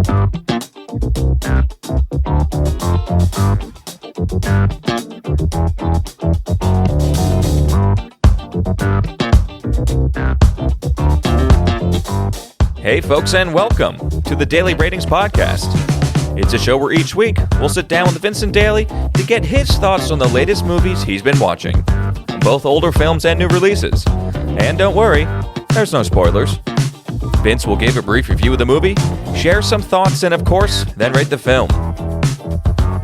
Hey folks, and welcome to the Daily Ratings Podcast. It's a show where each week we'll sit down with Vincent Daly to get his thoughts on the latest movies he's been watching, both older films and new releases. And don't worry, there's no spoilers. Vince will give a brief review of the movie, share some thoughts, and of course, then rate the film.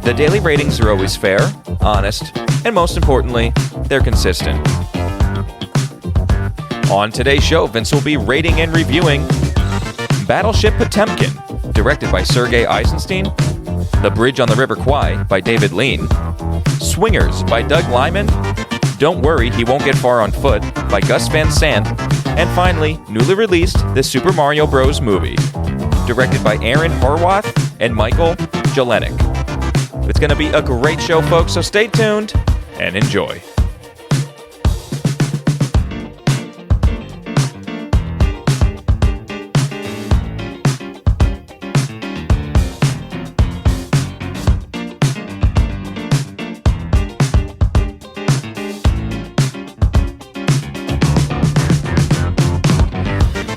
The daily ratings are always fair, honest, and most importantly, they're consistent. On today's show, Vince will be rating and reviewing Battleship Potemkin, directed by Sergei Eisenstein, The Bridge on the River Kwai by David Lean, Swingers by Doug Liman, Don't Worry, He Won't Get Far on Foot by Gus Van Sant, and finally, newly released The Super Mario Bros. Movie, directed by Aaron Horwath and Michael Jelenic. It's going to be a great show, folks, so stay tuned and enjoy.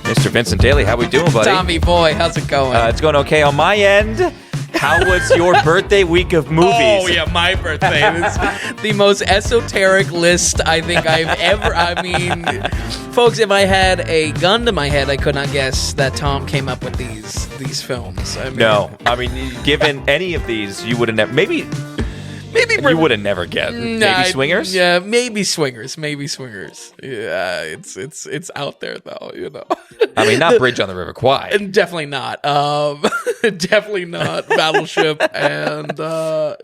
Mr. Vincent Daly, how we doing, buddy? Tommy boy, how's it going? It's going okay on my end. How was your birthday week of movies? Oh, yeah, my birthday. It's the most esoteric list I think I've ever... I mean, folks, if I had a gun to my head, I could not guess that Tom came up with these films. No. I mean, given any of these, you would have never... Maybe you would have never guessed. Maybe Swingers? Yeah, maybe Swingers. Yeah, it's out there, though, you know. I mean, not Bridge on the River Kwai. Definitely not. Definitely not Battleship. And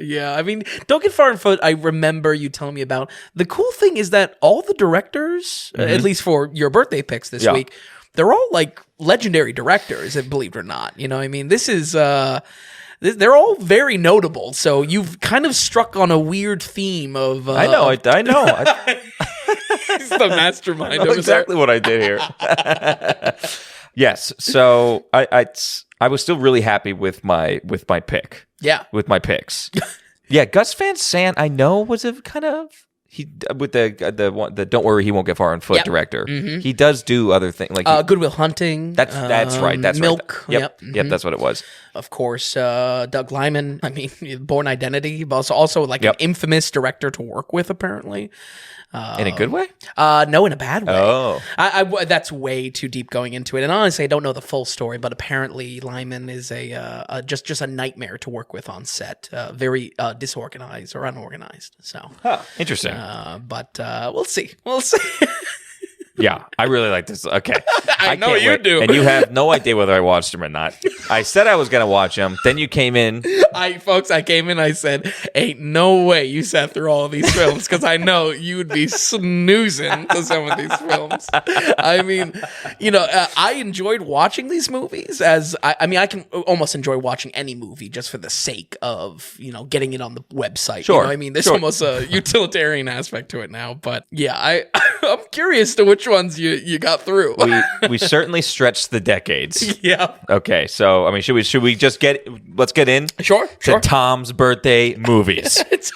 yeah, I mean, Don't Get Far on Foot, I remember you telling me about. The cool thing is that all the directors, at least for your birthday picks this week, they're all like legendary directors, believe it or not. You know what I mean? This is... they're all very notable, so you've kind of struck on a weird theme of... I know. He's the mastermind. I know exactly what I did here. Yes, so I was still really happy with my pick. Yeah. With my picks. Yeah, Gus Van Sant, I know, was a kind of... He with the Don't Worry, He Won't Get Far on Foot director. Mm-hmm. He does do other things like Good Will Hunting. That's right. That's Milk. Right. Yep. That's what it was. Of course, Doug Liman. I mean, Born Identity, but also like an infamous director to work with, apparently. In a good way? No, in a bad way. Oh. That's way too deep going into it. And honestly, I don't know the full story, but apparently Lyman is just a nightmare to work with on set. Very disorganized or unorganized. So interesting. But we'll see. We'll see. Yeah, I really like this. Okay. I know you do. And you have no idea whether I watched them or not. I said I was going to watch them. Then you came in. I came in, I said, ain't no way you sat through all of these films because I know you would be snoozing to some of these films. I mean, you know, I enjoyed watching these movies I can almost enjoy watching any movie just for the sake of, you know, getting it on the website. Sure. You know what I mean? There's almost a utilitarian aspect to it now. But yeah, I'm curious to which ones you got through. We certainly stretched the decades. Yeah. Okay, so I mean, should we just let's get in? Sure. To Tom's birthday movies. Tom's birthday. It's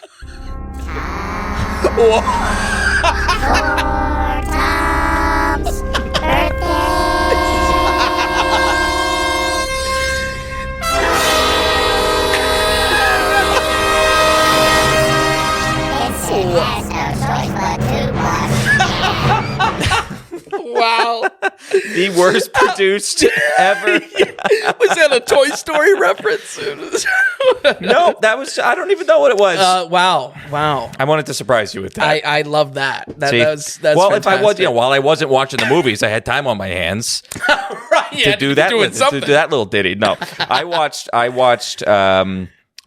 no choice but to watch. Wow. The worst produced ever. Was that a Toy Story reference? No, I don't even know what it was. Wow. I wanted to surprise you with that. I love that. That's well, fantastic. if I was, while I wasn't watching the movies, I had time on my hands right, to do that. To do that little ditty. No, I watched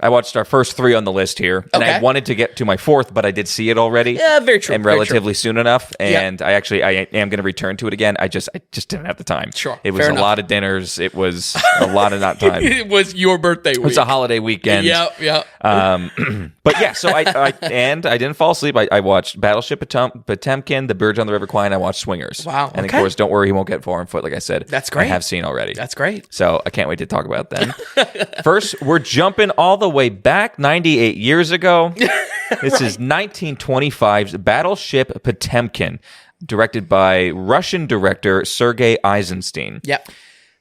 I watched our first 3 on the list here, and I Okay. wanted to get to my 4th, but I did see it already. Yeah, very true. And very relatively soon enough, and I am going to return to it again. I just didn't have the time. Sure, it was fair a enough. lot of dinners. It was a lot of not true. time. It was your birthday week. It was a holiday weekend. Yeah. But yeah, so I didn't fall asleep. I watched Battleship Potemkin, The Bridge on the River Kwai, and I watched Swingers. Wow, And okay. of course, don't worry, he won't get far on foot. Like I said, That's great. I have seen already. That's great. So I can't wait to talk about them. First, we're jumping all the way back 98 years ago. This is 1925's Battleship Potemkin, directed by Russian director Sergei Eisenstein. Yep.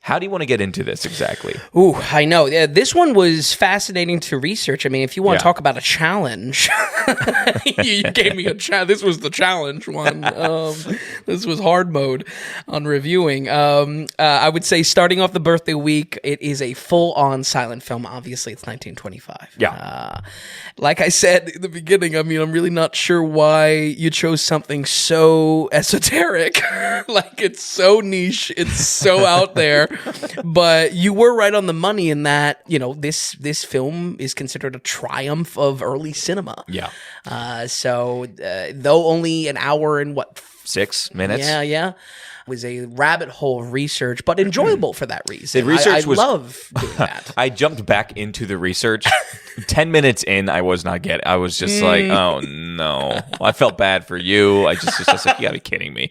How do you want to get into this exactly? Ooh, I know. Yeah, this one was fascinating to research. I mean, if you want to talk about a challenge, you gave me a challenge. This was the challenge one. This was hard mode on reviewing. I would say starting off the birthday week, it is a full-on silent film. Obviously, it's 1925. Yeah. Like I said in the beginning, I mean, I'm really not sure why you chose something so esoteric. Like, it's so niche. It's so out there. But you were right on the money in that, you know, this film is considered a triumph of early cinema. Yeah. So though only an hour and 6 minutes? Yeah. Was a rabbit hole of research, but enjoyable for that reason. The research I was- love doing that. I jumped back into the research. 10 minutes in, I was not getting. I was just like, oh no. I felt bad for you. I just was just like, you gotta be kidding me.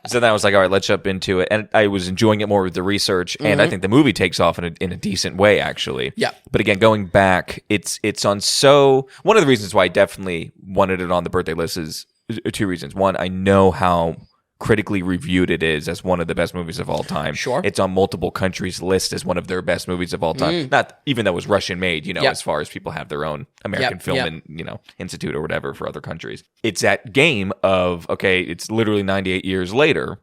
So then I was like, all right, let's jump into it. And I was enjoying it more with the research, and I think the movie takes off in a decent way, actually. Yeah. But again, going back, it's on so. One of the reasons why I definitely wanted it on the birthday list is 2 reasons. One, I know how critically reviewed it is as one of the best movies of all time. Sure. It's on multiple countries' list as one of their best movies of all time. Not even though it was Russian made, you know, Yep. as far as people have their own American Yep, film yep. and, you know, institute or whatever for other countries. It's that game of, okay, it's literally 98 years later.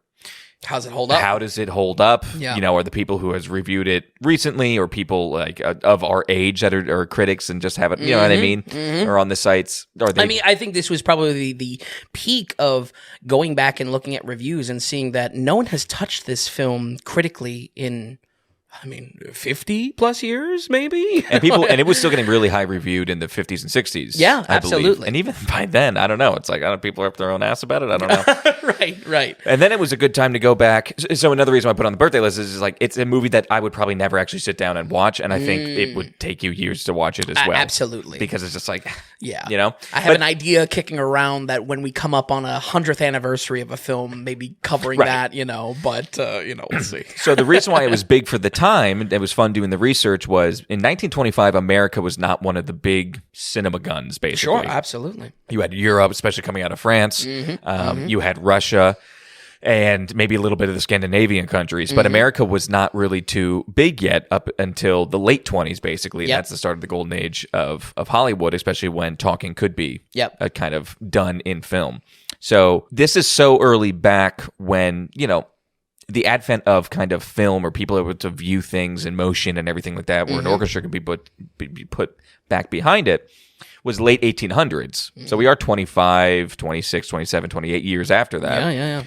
How's it hold up? How does it hold up? Yeah. You know, are the people who has reviewed it recently, or people like of our age that are critics and just haven't, you know what I mean, or on the sites? Are they? I mean, I think this was probably the peak of going back and looking at reviews and seeing that no one has touched this film critically in, 50 plus years, maybe. and it was still getting really high reviewed in the 50s and 60s. Yeah, I believe. absolutely. And even by then, I don't know. It's like, people are up their own ass about it. I don't know. Right. And then it was a good time to go back. So another reason I put it on the birthday list is like, it's a movie that I would probably never actually sit down and watch, and I think it would take you years to watch it as well. Absolutely. Because it's just like, Yeah. you know? I have an idea kicking around that when we come up on a 100th anniversary of a film, maybe covering Right. that, but, we'll see. So the reason why it was big for the time, and it was fun doing the research, was in 1925, America was not one of the big cinema guns, basically. Sure, absolutely. You had Europe, especially coming out of France. You had Russia and maybe a little bit of the Scandinavian countries. But America was not really too big yet up until the late 20s, basically. And Yep. that's the start of the golden age of Hollywood, especially when talking could be Yep. kind of done in film. So this is so early back when, the advent of kind of film, or people able to view things in motion and everything like that, where an orchestra can be put back behind it, was late 1800s. So we are 25, 26, 27, 28 years after that. Yeah.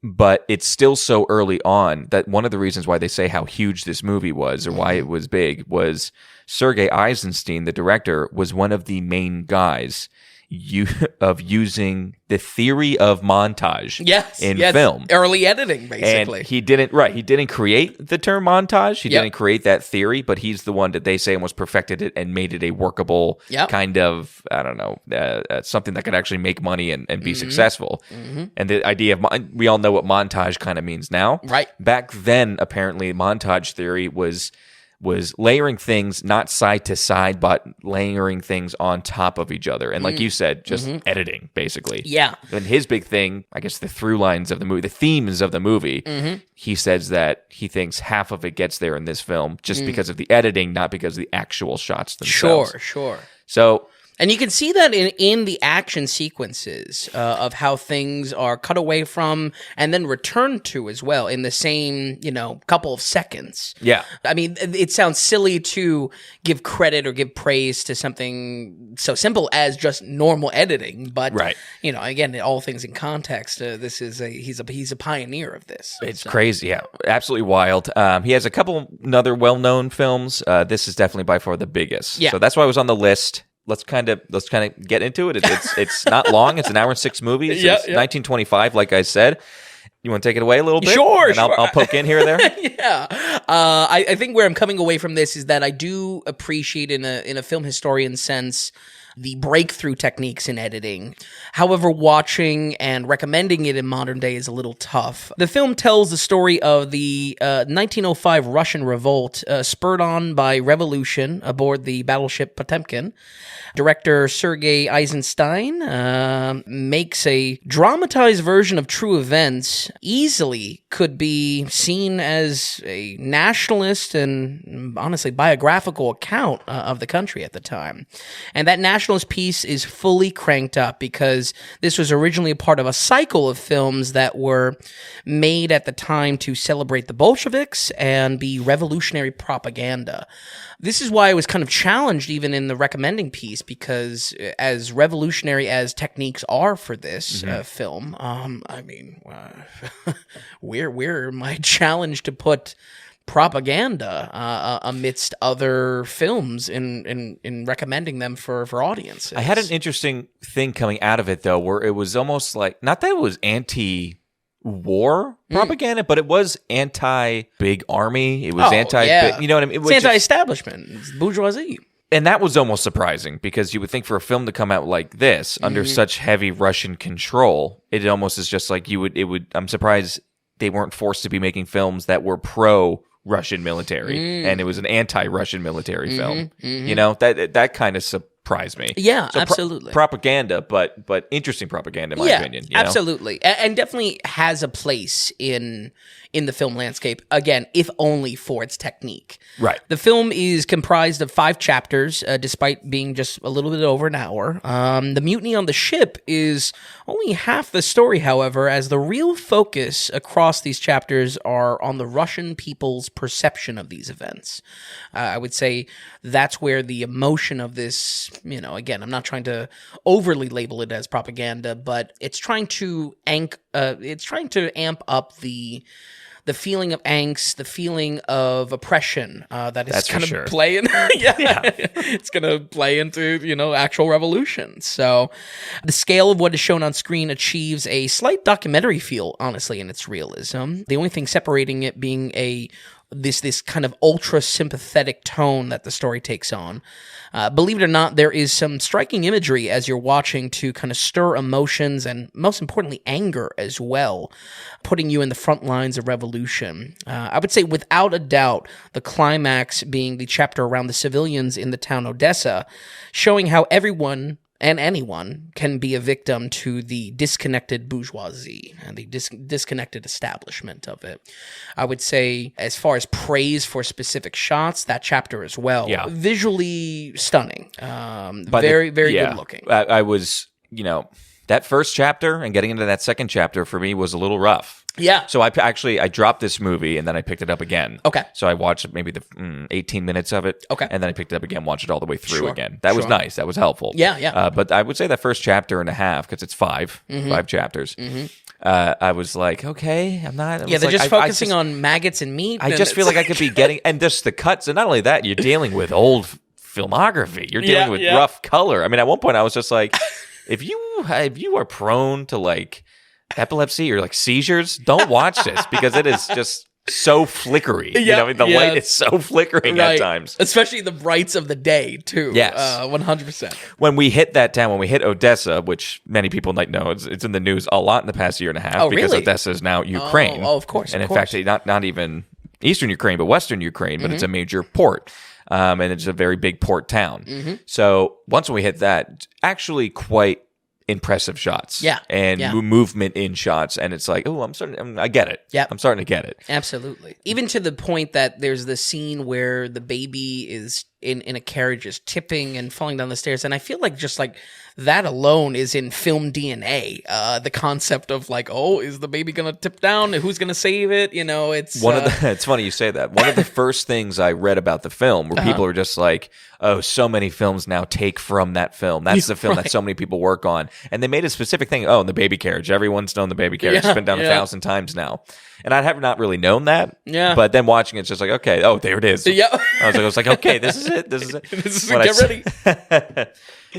But it's still so early on that one of the reasons why they say how huge this movie was, or why it was big, was Sergei Eisenstein, the director, was one of the main guys of using the theory of montage in film. Early editing, basically. And he didn't create the term montage. He didn't create that theory, but he's the one that they say almost perfected it and made it a workable kind of, I don't know, something that could actually make money and be successful. And the idea of, we all know what montage kind of means now. Right. Back then, apparently, montage theory was layering things not side to side, but layering things on top of each other. And like you said, just editing, basically. Yeah. And his big thing, I guess the through lines of the movie, the themes of the movie, he says that he thinks half of it gets there in this film just because of the editing, not because of the actual shots themselves. Sure. So And you can see that in the action sequences of how things are cut away from and then returned to as well in the same, couple of seconds. Yeah. I mean, it sounds silly to give credit or give praise to something so simple as just normal editing, but Right. Again, all things in context, this is he's a pioneer of this. It's crazy, yeah, absolutely wild. He has a couple other well-known films. This is definitely by far the biggest. Yeah. So that's why it was on the list. Let's kind of get into it. It's not long. It's an hour and 6 movies. Yeah, It's 1925, like I said. You want to take it away a little bit? Sure, and I'll poke in here or there. Yeah. I think where I'm coming away from this is that I do appreciate in a film historian sense the breakthrough techniques in editing. However, watching and recommending it in modern day is a little tough. The film tells the story of the 1905 Russian revolt spurred on by revolution aboard the Battleship Potemkin. Director Sergei Eisenstein makes a dramatized version of true events, easily could be seen as a nationalist and honestly biographical account of the country at the time. And that nationalist piece is fully cranked up because this was originally a part of a cycle of films that were made at the time to celebrate the Bolsheviks and be revolutionary propaganda. This is why I was kind of challenged even in the recommending piece, because as revolutionary as techniques are for this film, where am I challenged to put propaganda amidst other films in recommending them for audiences? I had an interesting thing coming out of it, though, where it was almost like, not that it was anti-war propaganda, but it was anti-big army. It was yeah. you know what I mean? It's anti-establishment. It's bourgeoisie. And that was almost surprising, because you would think for a film to come out like this under such heavy Russian control, it almost is just like I'm surprised they weren't forced to be making films that were pro-Russian military, and it was an anti-Russian military film. That kind of surprised me. Yeah, So absolutely. Propaganda, but interesting propaganda, in my opinion. Absolutely. And definitely has a place in the film landscape, again, if only for its technique. Right. The film is comprised of 5 chapters, despite being just a little bit over an hour. The mutiny on the ship is only half the story, however, as the real focus across these chapters are on the Russian people's perception of these events. I would say that's where the emotion of this, again, I'm not trying to overly label it as propaganda, but it's trying to amp up the feeling of angst, the feeling of oppression that is going to play in. It's going to play into actual revolution. So the scale of what is shown on screen achieves a slight documentary feel, honestly, in its realism. The only thing separating it being this kind of ultra sympathetic tone that the story takes on. Believe it or not, there is some striking imagery as you're watching to kind of stir emotions and, most importantly, anger as well, putting you in the front lines of revolution. I would say, without a doubt, the climax being the chapter around the civilians in the town Odessa, showing how everyone and anyone can be a victim to the disconnected bourgeoisie and the disconnected establishment of it. I would say, as far as praise for specific shots, that chapter as well. Yeah. Visually stunning. Very good looking. I was, that first chapter and getting into that second chapter for me was a little rough. Yeah. So I dropped this movie and then I picked it up again. Okay. So I watched maybe the 18 minutes of it. Okay. And then I picked it up again, watched it all the way through again. That was nice. That was helpful. Yeah. But I would say that first chapter and a half, because it's 5 chapters. I was like, okay, I'm not. Yeah, they're just focusing on maggots and meat. I just feel like I could be getting, and just the cuts, and not only that, you're dealing with old filmography. You're dealing with rough color. I mean, at one point I was just like, if you are prone to like epilepsy or like seizures, don't watch this, because it is just so flickery. The light is so flickering at times. Especially the brights of the day, too. Yes. 100%. When we hit that town, when we hit Odessa, which many people might know, it's in the news a lot in the past year and a half. Oh, because really? Odessa is now Ukraine. Oh, of course. And in fact, not even Eastern Ukraine, but Western Ukraine, but it's a major port. And it's a very big port town. So once when we hit that, actually quite impressive shots, and movement in shots, and it's like, oh, I get it. Yeah, I'm starting to get it. Absolutely. Even to the point that there's the scene where the baby is in a carriage is tipping and falling down the stairs, and I feel like just like that alone is in film DNA. The concept of like, oh, is the baby gonna tip down? Who's gonna save it? You know, it's it's funny you say that. One of the first things I read about the film where people are just like, oh, so many films now take from that film. That's the film that so many people work on. And they made a specific thing. Oh, the baby carriage. Everyone's known the baby carriage. It's been done 1,000 times now. And I have not really known that. Yeah. But then watching it's just like, okay, oh, there it is. Yeah. I was like, okay, this is it. This is it. Get ready.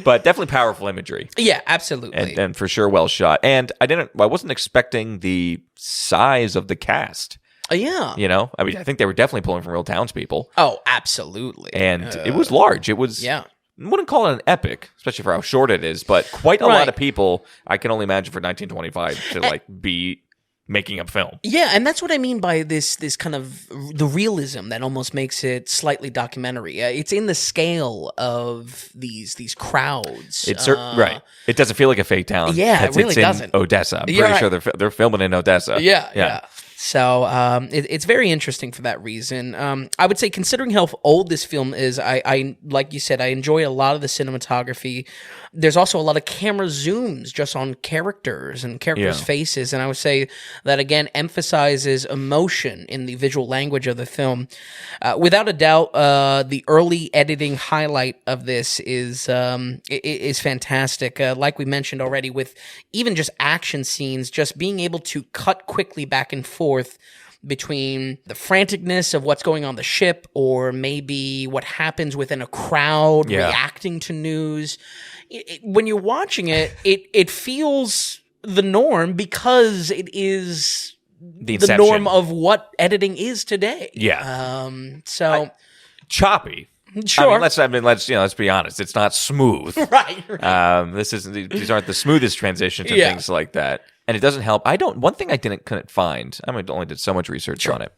But definitely powerful imagery. Yeah, absolutely. And for sure well shot. And I wasn't expecting the size of the cast. Yeah. You know, I mean, I think they were definitely pulling from real townspeople. Oh, absolutely. And it was large. It was, I wouldn't call it an epic, especially for how short it is, but quite a lot of people, I can only imagine for 1925 to like be making a film. Yeah, and that's what I mean by this kind of the realism that almost makes it slightly documentary. It's in the scale of these crowds. It's right. It doesn't feel like a fake town. Yeah, it really doesn't. In Odessa. I'm pretty sure they're filming in Odessa. Yeah. So it's very interesting for that reason. I would say, considering how old this film is, I like you said, I enjoy a lot of the cinematography. There's also a lot of camera zooms just on characters and characters' faces, and I would say that again emphasizes emotion in the visual language of the film. Without a doubt, the early editing highlight of this is fantastic. Like we mentioned already, with even just action scenes, just being able to cut quickly back and forth between the franticness of what's going on the ship, or maybe what happens within a crowd reacting to news. When you're watching it, it feels the norm because it is the norm of what editing is today. Yeah. Choppy. Sure. Let's be honest. It's not smooth. Right. These aren't the smoothest transitions and things like that. And it doesn't help. One thing I couldn't find, I only did so much research on it,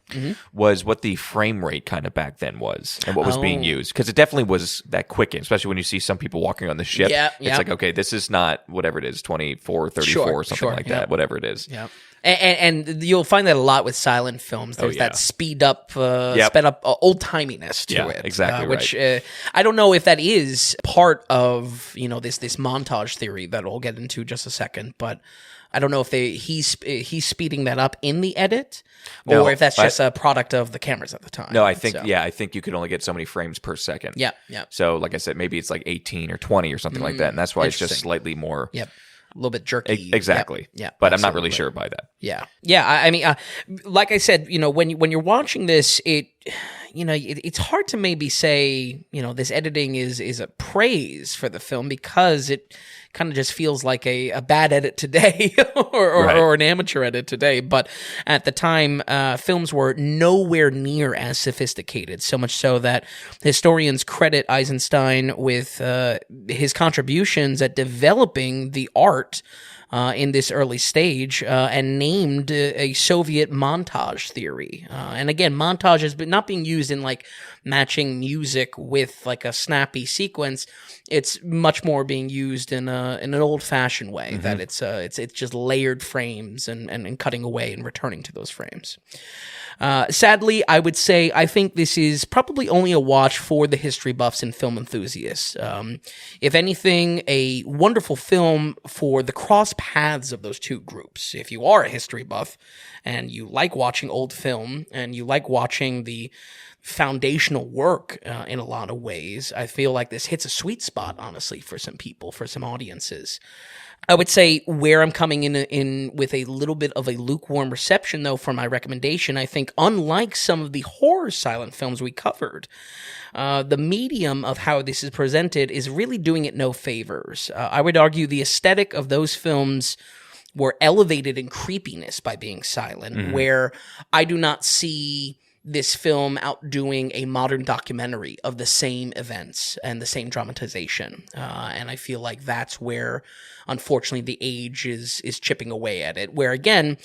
was what the frame rate kind of back then was and what was being used. Because it definitely was that quicken, especially when you see some people walking on the ship. It's like, okay, this is not whatever it is, 24, 34 or something like that, whatever it is. Yeah. And you'll find that a lot with silent films. There's that sped up old timiness to it. Exactly which I don't know if that is part of this montage theory that we'll get into just a second, but I don't know if he's speeding that up in the edit, or if that's just a product of the cameras at the time. No, I think you could only get so many frames per second. Yeah. So like I said, maybe it's like 18 or 20 or something like that, and that's why it's just slightly more. Yep. A little bit jerky. Exactly. Yeah. But I'm not really sure by that. Yeah. I mean, like I said, when you're watching this, it's hard to maybe say, this editing is a praise for the film, because it kind of just feels like a bad edit today or an amateur edit today. But at the time, films were nowhere near as sophisticated, so much so that historians credit Eisenstein with his contributions at developing the art in this early stage, and named a Soviet montage theory. And again, montage is not being used in like matching music with like a snappy sequence. It's much more being used in an old-fashioned way, that it's just layered frames and cutting away and returning to those frames. Sadly, I would say I think this is probably only a watch for the history buffs and film enthusiasts. If anything, a wonderful film for the cross paths of those two groups. If you are a history buff and you like watching old film and you like watching the foundational work in a lot of ways, I feel like this hits a sweet spot, honestly, for some people, for some audiences. I would say where I'm coming in with a little bit of a lukewarm reception, though, for my recommendation, I think unlike some of the horror silent films we covered, the medium of how this is presented is really doing it no favors. I would argue the aesthetic of those films were elevated in creepiness by being silent, where I do not see this film outdoing a modern documentary of the same events and the same dramatization. And I feel like that's where, unfortunately, the age is chipping away at it. Where, again,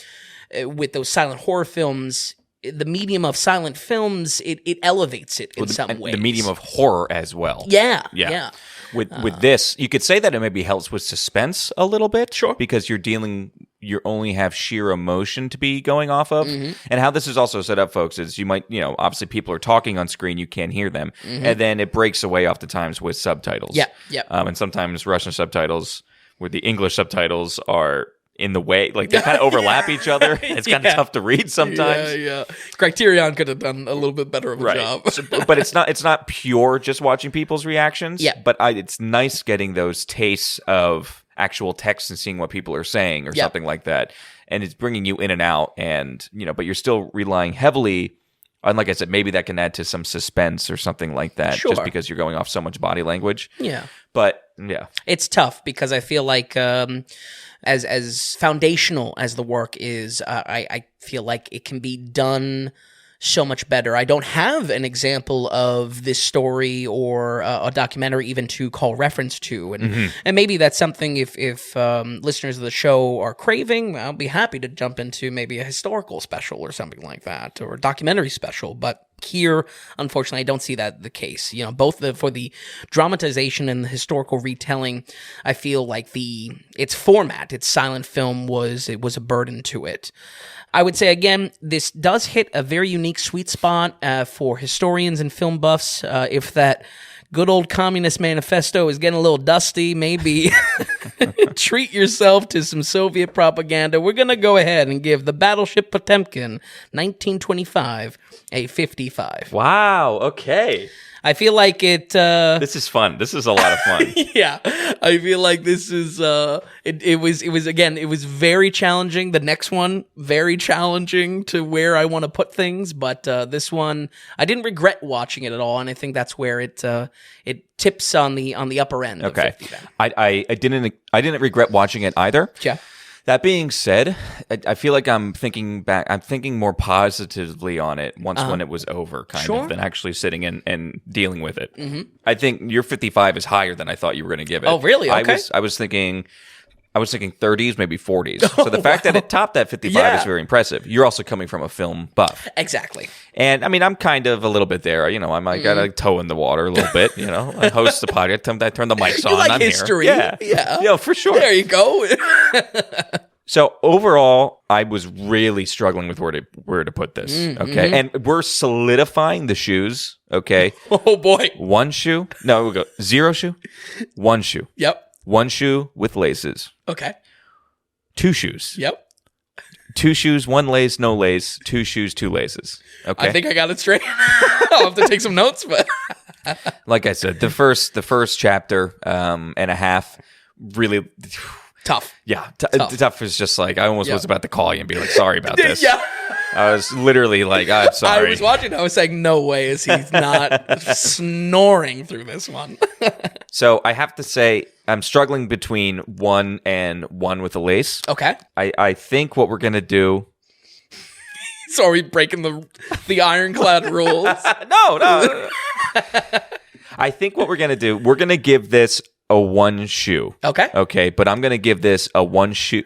with those silent horror films, the medium of silent films, it elevates it in some ways. The medium of horror as well. Yeah. With this, you could say that it maybe helps with suspense a little bit. Sure. Because you're dealing you only have sheer emotion to be going off of. And how this is also set up, folks, is you might, obviously people are talking on screen, you can't hear them. And then it breaks away oftentimes with subtitles. Yeah. And sometimes Russian subtitles, where the English subtitles are in the way, like they kind of overlap each other. It's kind of tough to read sometimes. Yeah. Criterion could have done a little bit better of a job. But it's not pure just watching people's reactions. Yeah. But it's nice getting those tastes of actual text and seeing what people are saying or something like that. And it's bringing you in and out, and but you're still relying heavily on, like I said, maybe that can add to some suspense or something like that, just because you're going off so much body language. Yeah. But yeah, it's tough because I feel like as foundational as the work is, I feel like it can be done so much better. I don't have an example of this story or a documentary even to call reference to, and maybe that's something if listeners of the show are craving, I'll be happy to jump into maybe a historical special or something like that, or a documentary special. But here, unfortunately, I don't see that the case. Both for the dramatization and the historical retelling, I feel like its format, its silent film, was a burden to it. I would say, again, this does hit a very unique sweet spot for historians and film buffs. If that good old Communist Manifesto is getting a little dusty, maybe treat yourself to some Soviet propaganda. We're going to go ahead and give the Battleship Potemkin, 1925, a 55. Wow. Okay. I feel like it... this is fun. This is a lot of fun. Yeah. I feel like this is... It was very challenging. The next one, very challenging to where I want to put things. But this one, I didn't regret watching it at all. And I think that's where it tips on the upper end of 50. I didn't regret watching it either. Yeah. That being said, I feel like I'm thinking more positively on it when it was over, kind of, than actually sitting and dealing with it. I think your 55 is higher than I thought you were going to give it. Oh, really? Okay. I was thinking 30s, maybe 40s. So the fact that it topped that 55 is very impressive. You're also coming from a film buff. Exactly. And I mean, I'm kind of a little bit there. I might got a toe in the water a little bit. I host the podcast. I turn the mics on. You like I'm history. Here. Yeah. Yeah, for sure. There you go. So overall, I was really struggling with where to put this. Okay, and we're solidifying the shoes. Okay. Oh boy. One shoe. No, we'll go 0 shoe. 1 shoe. Yep. 1 shoe with laces. Okay. 2 shoes. Yep. 2 shoes, 1 lace, no lace. 2 shoes, 2 laces. Okay. I think I got it straight. I'll have to take some notes, but like I said, the first chapter and a half really tough. Yeah, tough is just like I almost was about to call you and be like, sorry about this. Yeah. I was literally like, I'm sorry. I was watching. I was saying, no way is he not snoring through this one. So I have to say, I'm struggling between 1 and 1 with a lace. Okay. I think what we're going to do... So are we breaking the ironclad rules? No. I think what we're going to do, we're going to give this a 1 shoe. Okay, but I'm going to give this a 1 shoe...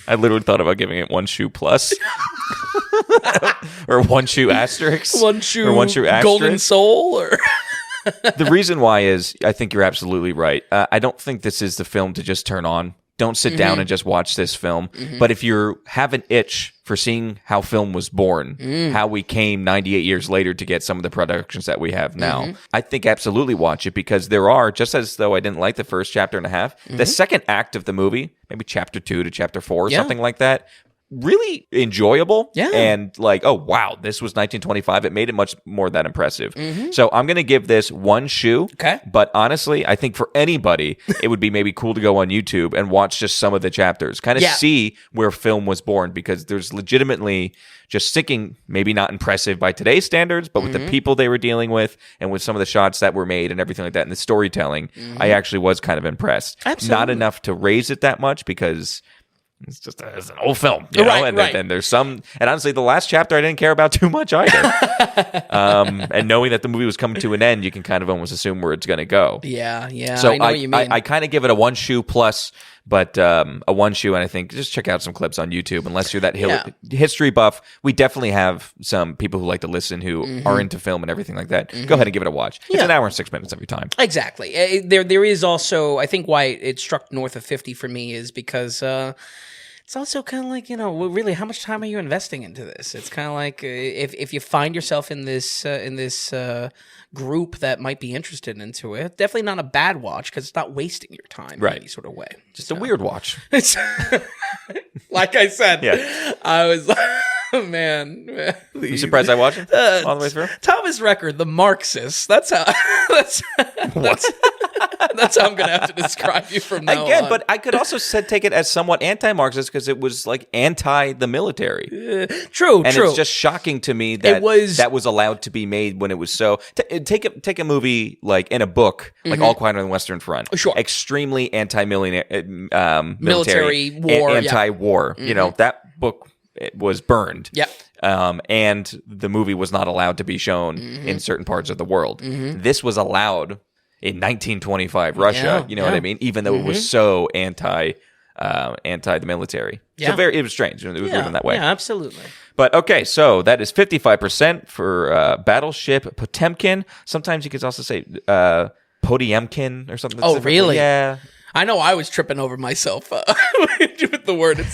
I literally thought about giving it 1 shoe plus. Or 1 shoe asterisk. 1 shoe, or 1 shoe asterisk. golden soul, or... The reason why is, I think you're absolutely right. I don't think this is the film to just turn on. Don't sit down and just watch this film. But if you have an itch for seeing how film was born, how we came 98 years later to get some of the productions that we have now, I think absolutely watch it, because there are, just as though I didn't like the first chapter and a half, the second act of the movie, maybe chapter 2 to chapter 4 or something like that, really enjoyable. And like, oh wow, this was 1925. It made it much more that impressive. So I'm gonna give this 1 shoe. Okay. But honestly, I think for anybody, it would be maybe cool to go on YouTube and watch just some of the chapters, kind of see where film was born, because there's legitimately just thinking, maybe not impressive by today's standards, but with the people they were dealing with and with some of the shots that were made and everything like that, and the storytelling, I actually was kind of impressed. Absolutely. Not enough to raise it that much, because it's an old film, you know, and there's some, and honestly, the last chapter I didn't care about too much either. And knowing that the movie was coming to an end, you can kind of almost assume where it's going to go. Yeah. So I know what you mean. I kind of give it a 1 shoe plus, but a 1 shoe, and I think just check out some clips on YouTube. Unless you're that history buff, we definitely have some people who like to listen who are into film and everything like that. Go ahead and give it a watch. It's an hour and 6 minutes every time. Exactly. There is also, I think why it struck north of 50 for me is because It's also kind of like, really, how much time are you investing into this? It's kind of like if you find yourself in this group that might be interested into it, definitely not a bad watch because it's not wasting your time in any sort of way. Just a weird watch. It's like I said, I was like, man. You surprised I watched it all the way through? Thomas Record, the Marxist. That's how. What? That's how I'm gonna have to describe you from now Again, on. but I could also take it as somewhat anti-Marxist because it was like anti the military. True. It's just shocking to me that that was allowed to be made when it was so. Take a movie like in a book like All Quiet on the Western Front. Sure. Extremely military war, war, anti-war. You know, that book was burned. Yep. And the movie was not allowed to be shown in certain parts of the world. This was allowed in 1925 Russia. You know what I mean? Even though it was so anti the military. Yeah. So it was strange. It was written that way. Yeah, absolutely. But okay, so that is 55% for Battleship Potemkin. Sometimes you could also say Potemkin or something. Oh, really? Yeah. I know I was tripping over myself with the word.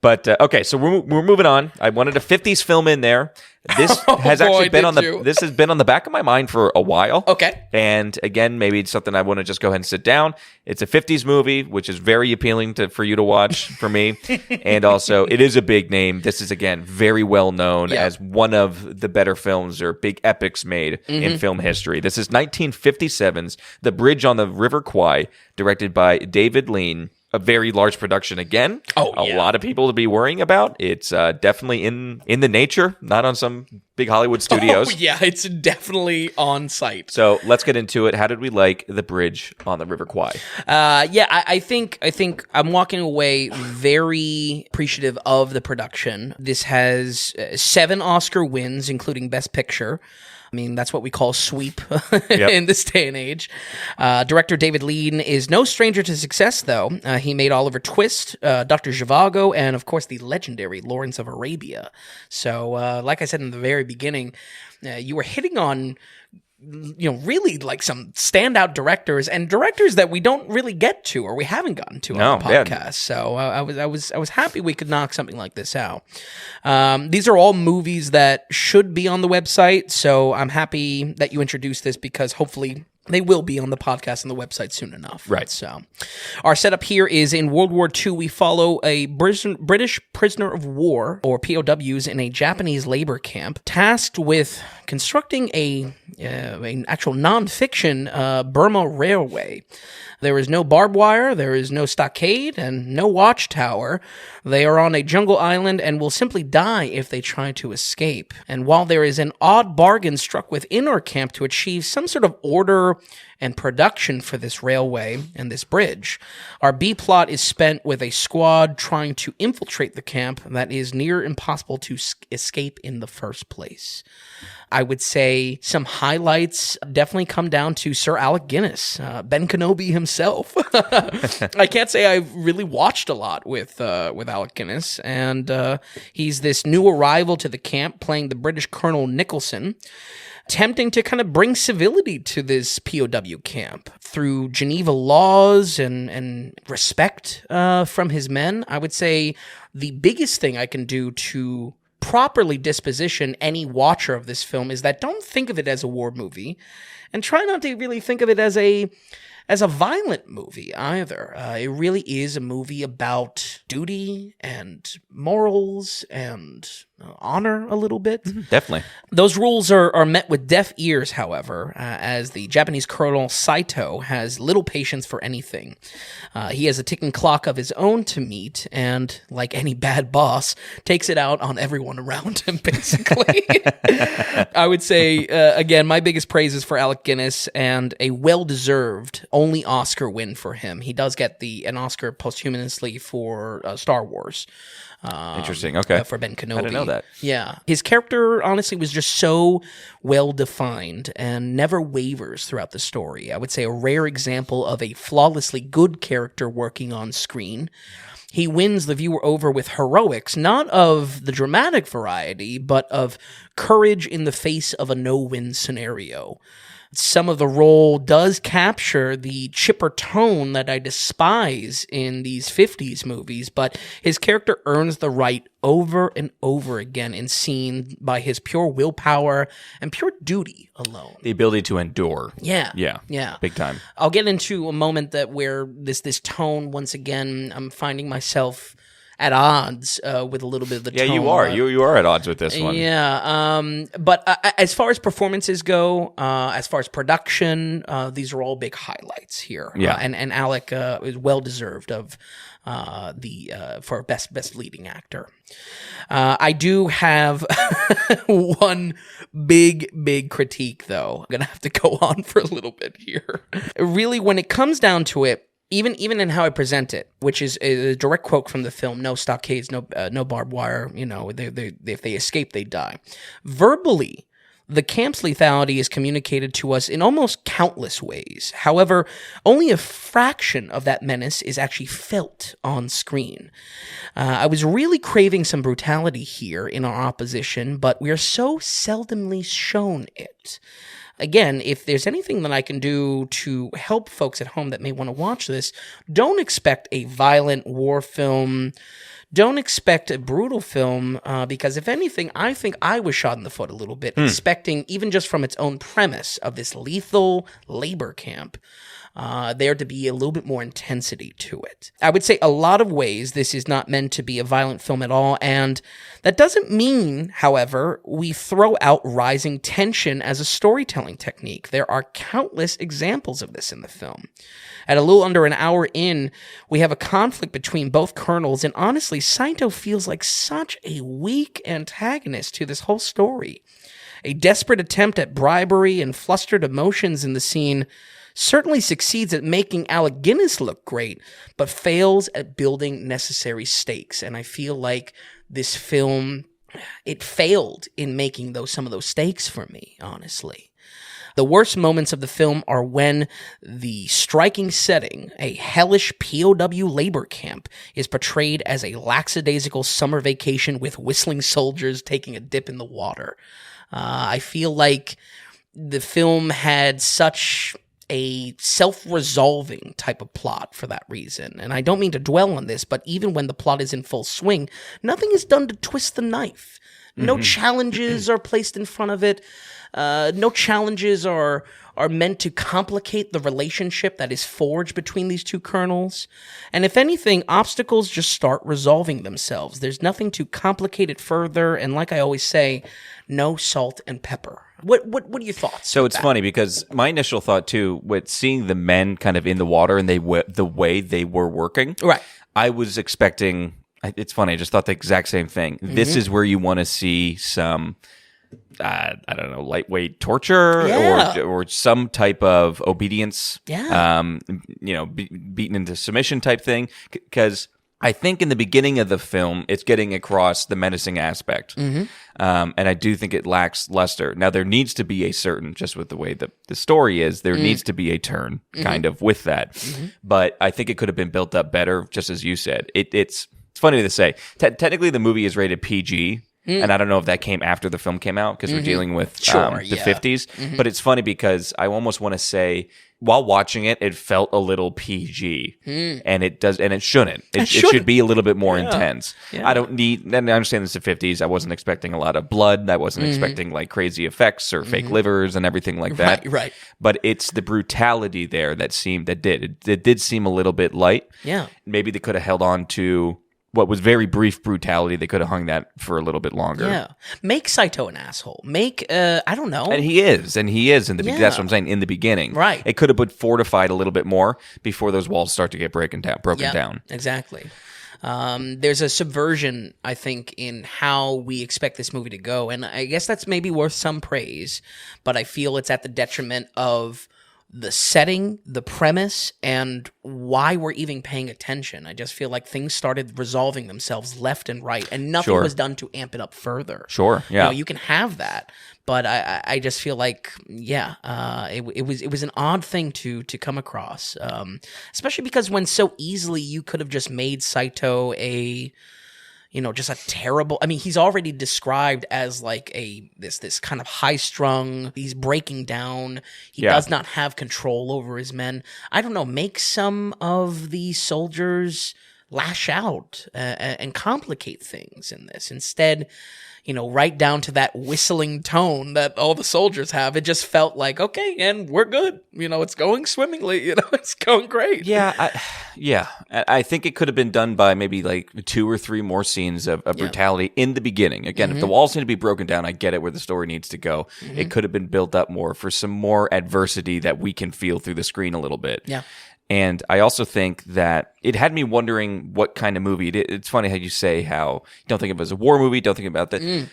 But okay, so we're moving on. I wanted a 50s film in there. This has actually been this has been on the back of my mind for a while. Okay. And again, maybe it's something I want to just go ahead and sit down. It's a 50s movie, which is very appealing for you to watch for me. And also, it is a big name. This is, again, very well known as one of the better films or big epics made in film history. This is 1957's The Bridge on the River Kwai, directed by David Lean. A very large production again. A lot of people to be worrying about. It's definitely in the nature, not on some big Hollywood studios. Oh, yeah, it's definitely on site. So let's get into it. How did we like The Bridge on the River Kwai? I think I'm walking away very appreciative of the production. This has 7 Oscar wins, including Best Picture. I mean, that's what we call sweep in this day and age. Director David Lean is no stranger to success, though. He made Oliver Twist, Dr. Zhivago, and, of course, the legendary Lawrence of Arabia. So, like I said in the very beginning, you were hitting on really like some standout directors and directors that we don't really get to or we haven't gotten to on the podcast. Yeah. So I was happy we could knock something like this out. These are all movies that should be on the website. So I'm happy that you introduced this because hopefully they will be on the podcast and the website soon enough. Right. So our setup here is in World War II, we follow a British prisoner of war, or POWs, in a Japanese labor camp, tasked with constructing an actual non-fiction Burma railway. There is no barbed wire, there is no stockade, and no watchtower. They are on a jungle island and will simply die if they try to escape. And while there is an odd bargain struck within our camp to achieve some sort of order and production for this railway and this bridge, our B-plot is spent with a squad trying to infiltrate the camp that is near impossible to escape in the first place. I would say some highlights definitely come down to Sir Alec Guinness, Ben Kenobi himself. I can't say I've really watched a lot with Alec Guinness, and he's this new arrival to the camp playing the British Colonel Nicholson, attempting to kind of bring civility to this POW camp through Geneva laws and respect from his men. I would say the biggest thing I can do to properly disposition any watcher of this film is that don't think of it as a war movie and try not to really think of it as a violent movie either. It really is a movie about duty and morals and honor a little bit. Definitely. Those rules are met with deaf ears, however, as the Japanese Colonel Saito has little patience for anything. He has a ticking clock of his own to meet, and like any bad boss, takes it out on everyone around him, basically. I would say, again, my biggest praise is for Alec Guinness, and a well-deserved only Oscar win for him. He does get an Oscar posthumously for Star Wars. Interesting. Okay. For Ben Kenobi. I didn't know that. Yeah. His character, honestly, was just so well-defined and never wavers throughout the story. I would say a rare example of a flawlessly good character working on screen. he wins the viewer over with heroics, not of the dramatic variety, but of courage in the face of a no-win scenario. Some of the role does capture the chipper tone that I despise in these 50s movies, but his character earns the right over and over again in seen by his pure willpower and pure duty alone. The ability to endure. Yeah. Yeah. Big time. I'll get into a moment where this tone, once again, I'm finding myself at odds with a little bit of the tone. Yeah, you are. You are at odds with this one. Yeah. But as far as performances go, as far as production, these are all big highlights here. Yeah. And Alec is well deserved of for best leading actor. I do have one big critique, though. I'm gonna have to go on for a little bit here. Really, when it comes down to it, even in how I present it, which is a direct quote from the film, no stockades, no barbed wire, if they escape, they die. Verbally, the camp's lethality is communicated to us in almost countless ways. However, only a fraction of that menace is actually felt on screen. I was really craving some brutality here in our opposition, but we are so seldomly shown it. Again, if there's anything that I can do to help folks at home that may want to watch this, don't expect a violent war film. Don't expect a brutal film, because if anything, I think I was shot in the foot a little bit, expecting, even just from its own premise of this lethal labor camp, there to be a little bit more intensity to it. I would say a lot of ways this is not meant to be a violent film at all, and that doesn't mean, however, we throw out rising tension as a storytelling technique. There are countless examples of this in the film. At a little under an hour in, we have a conflict between both colonels, and honestly, Saito feels like such a weak antagonist to this whole story. A desperate attempt at bribery and flustered emotions in the scene certainly succeeds at making Alec Guinness look great, but fails at building necessary stakes. And I feel like this film, it failed in making some of those stakes for me, honestly. The worst moments of the film are when the striking setting, a hellish POW labor camp, is portrayed as a lackadaisical summer vacation with whistling soldiers taking a dip in the water. I feel like the film had such a self-resolving type of plot for that reason. And I don't mean to dwell on this, but even when the plot is in full swing, nothing is done to twist the knife. No challenges are placed in front of it. No challenges are meant to complicate the relationship that is forged between these two colonels. And if anything, obstacles just start resolving themselves. There's nothing to complicate it further. And like I always say, no salt and pepper. What are your thoughts? So it's funny because my initial thought too, with seeing the men kind of in the water and the way they were working, right? I was expecting. It's funny. I just thought the exact same thing. This is where you want to see some, I don't know, lightweight torture or some type of obedience. Yeah. Beaten into submission type thing. Because I think in the beginning of the film, it's getting across the menacing aspect. And I do think it lacks luster. Now, there needs to be a certain, just with the way the story is, there needs to be a turn kind of with that. But I think it could have been built up better, just as you said. It's funny to say. Technically, the movie is rated PG. And I don't know if that came after the film came out because we're dealing with the 50s. But it's funny because I almost want to say, while watching it, it felt a little PG, and it does, and it shouldn't. It should be a little bit more intense. Yeah. I don't need. And I understand it's the 50s. I wasn't expecting a lot of blood. I wasn't expecting like crazy effects or fake livers and everything like that. Right. But it's the brutality there that did seem a little bit light. Yeah. Maybe they could have held on to what was very brief brutality. They could have hung that for a little bit longer. Yeah. Make Saito an asshole. I don't know. And he is in the that's what I'm saying, in the beginning. Right. It could have been fortified a little bit more before those walls start to get broken down. Exactly. There's a subversion, I think, in how we expect this movie to go. And I guess that's maybe worth some praise, but I feel it's at the detriment of the setting, the premise, and why we're even paying attention. I just feel like things started resolving themselves left and right, and nothing was done to amp it up further. Sure, yeah. You can have that, But I just feel like, it was an odd thing to come across, especially because when so easily you could have just made Saito just a terrible. I mean, he's already described as like this kind of high strung. He's breaking down. He does not have control over his men. I don't know. Make some of the soldiers lash out and complicate things in this instead. Right down to that whistling tone that all the soldiers have. It just felt like, okay, and we're good. It's going swimmingly. It's going great. I think it could have been done by maybe like 2 or 3 more scenes of brutality in the beginning. Again, if the walls need to be broken down, I get it where the story needs to go. It could have been built up more for some more adversity that we can feel through the screen a little bit. Yeah. And I also think that it had me wondering what kind of movie. It's funny how you say how you don't think of it as a war movie, don't think about that.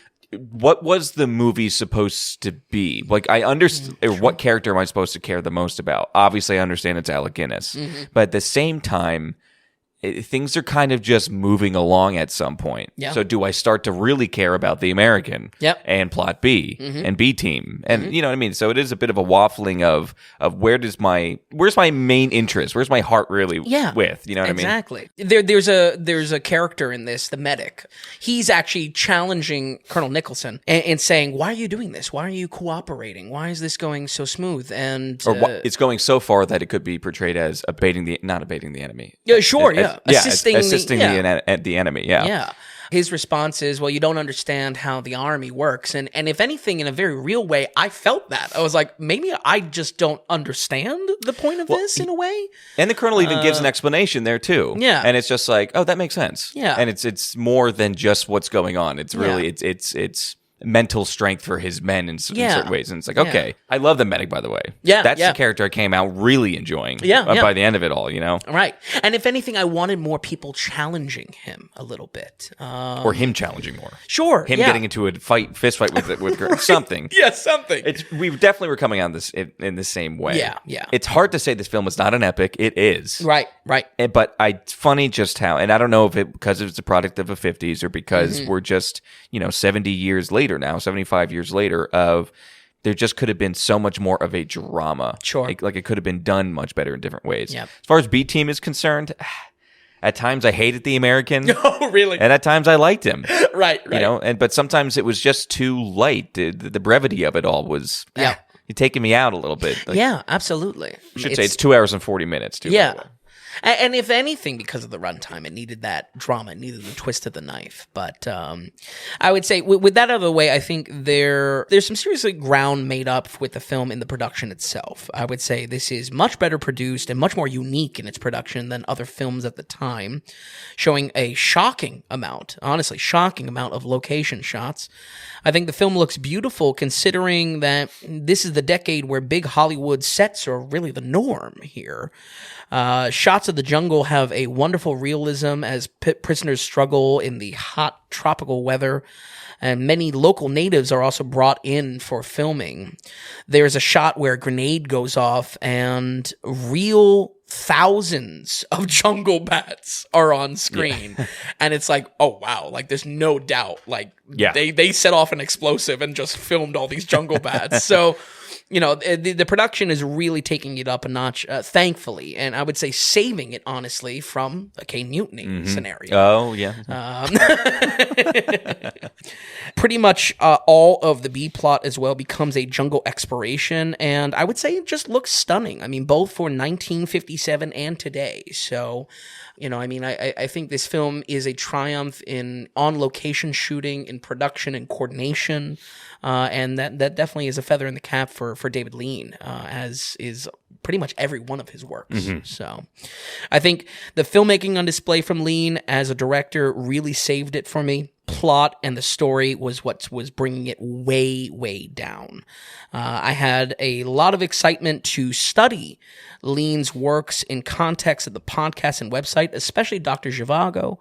What was the movie supposed to be? Like, I understand what character am I supposed to care the most about? Obviously, I understand it's Alec Guinness. But at the same time, things are kind of just moving along at some point. Yeah. So do I start to really care about the American and plot B and B team? And you know what I mean? So it is a bit of a waffling of where's my main interest? Where's my heart really with? You know what I mean? Exactly. There's a character in this, the medic. He's actually challenging Colonel Nicholson and saying, why are you doing this? Why are you cooperating? Why is this going so smooth? And it's going so far that it could be portrayed as not abating the enemy. Yeah, sure, assisting the enemy. Yeah. His response is, well, you don't understand how the army works. And if anything, in a very real way, I felt that. I was like, maybe I just don't understand the point of this in a way. And the colonel even gives an explanation there too. Yeah. And it's just like, oh, that makes sense. Yeah. And it's more than just what's going on. It's really, it's mental strength for his men in certain ways. And it's like, okay. I love the medic, by the way. Yeah. That's the character I came out really enjoying by the end of it all, Right. And if anything, I wanted more people challenging him a little bit. Or him challenging more. Sure. Him getting into a fist fight with something. Something. We definitely were coming on this in the same way. Yeah. It's hard to say this film is not an epic. It is. Right. But it's funny just how, and I don't know if it because it's a product of the 50s or because we're just 70 years later now, 75 years later, there just could have been so much more of a drama. Sure. Like it could have been done much better in different ways. Yep. As far as B Team is concerned, at times I hated the American. Oh, really? And at times I liked him. Right. But sometimes it was just too light. The brevity of it all was you're taking me out a little bit. Absolutely. I should say it's 2 hours and 40 minutes too. Yeah. And if anything, because of the runtime, it needed that drama, it needed the twist of the knife. But I would say, with that out of the way, I think there's some seriously ground made up with the film in the production itself. I would say this is much better produced and much more unique in its production than other films at the time, showing a shocking amount of location shots. I think the film looks beautiful considering that this is the decade where big Hollywood sets are really the norm here. Shots of the jungle have a wonderful realism as prisoners struggle in the hot tropical weather, and many local natives are also brought in for filming. There's a shot where a grenade goes off and real thousands of jungle bats are on screen. And it's like, oh wow, like there's no doubt, like they set off an explosive and just filmed all these jungle bats. So the production is really taking it up a notch, thankfully, and I would say saving it, honestly, from a cane mutiny scenario. Oh, yeah. Pretty much all of the B plot as well becomes a jungle exploration, and I would say it just looks stunning. I mean, both for 1957 and today. So, I think this film is a triumph in on-location shooting, in production and coordination, and that definitely is a feather in the cap for David Lean, as is pretty much every one of his works. So I think the filmmaking on display from Lean as a director really saved it for me. Plot and the story was what was bringing it way, way down. I had a lot of excitement to study Lean's works in context of the podcast and website, especially Dr. Zhivago.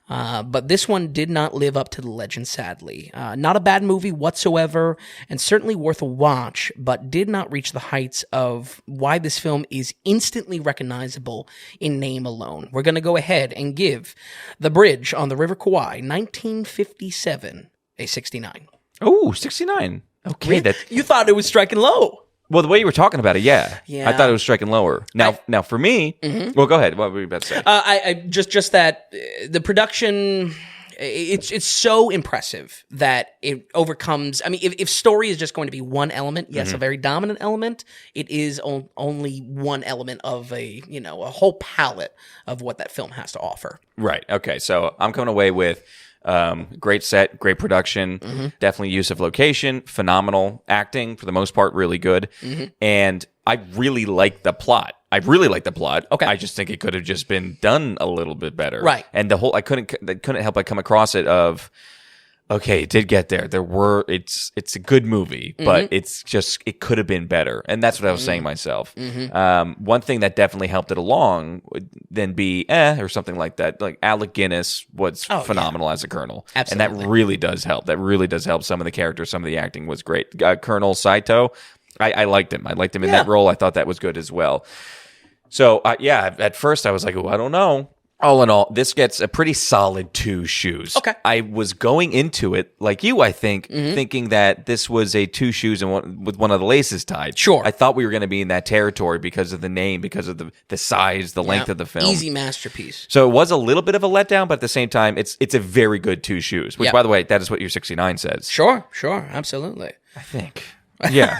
But this one did not live up to the legend, sadly. Not a bad movie whatsoever, and certainly worth a watch, but did not reach the heights of why this film is instantly recognizable in name alone. We're going to go ahead and give The Bridge on the River Kwai, 1957, a 69. Oh, 69. Okay, You thought it was striking low. well, the way you were talking about it, yeah. Yeah. I thought it was striking lower. Now for me, well, go ahead. What were you about to say? I just that the production. It's so impressive that it overcomes. I mean, if story is just going to be one element, yes, a very dominant element, it is only one element of a whole palette of what that film has to offer. Right. Okay. So I'm coming away with great set, great production, definitely use of location, phenomenal acting for the most part, really good, and I really like the plot. Okay. I just think it could have just been done a little bit better. Right. And I couldn't help but come across it of, okay, it did get there. It's a good movie, but it could have been better. And that's what I was saying myself. One thing that definitely helped it along would then be, or something like that. Like Alec Guinness was phenomenal as a Colonel. Absolutely. And that really does help. Some of the characters, some of the acting was great. Colonel Saito, I liked him. I liked him in that role. I thought that was good as well. So, at first I was like, I don't know. All in all, this gets a pretty solid 2 shoes. Okay. I was going into it, like you, I think, thinking that this was a 2 shoes and with one of the laces tied. Sure. I thought we were going to be in that territory because of the name, because of the size, the length of the film. Easy masterpiece. So it was a little bit of a letdown, but at the same time, it's a very good 2 shoes, which, by the way, that is what your 69 says. Sure, absolutely. I think. Yeah.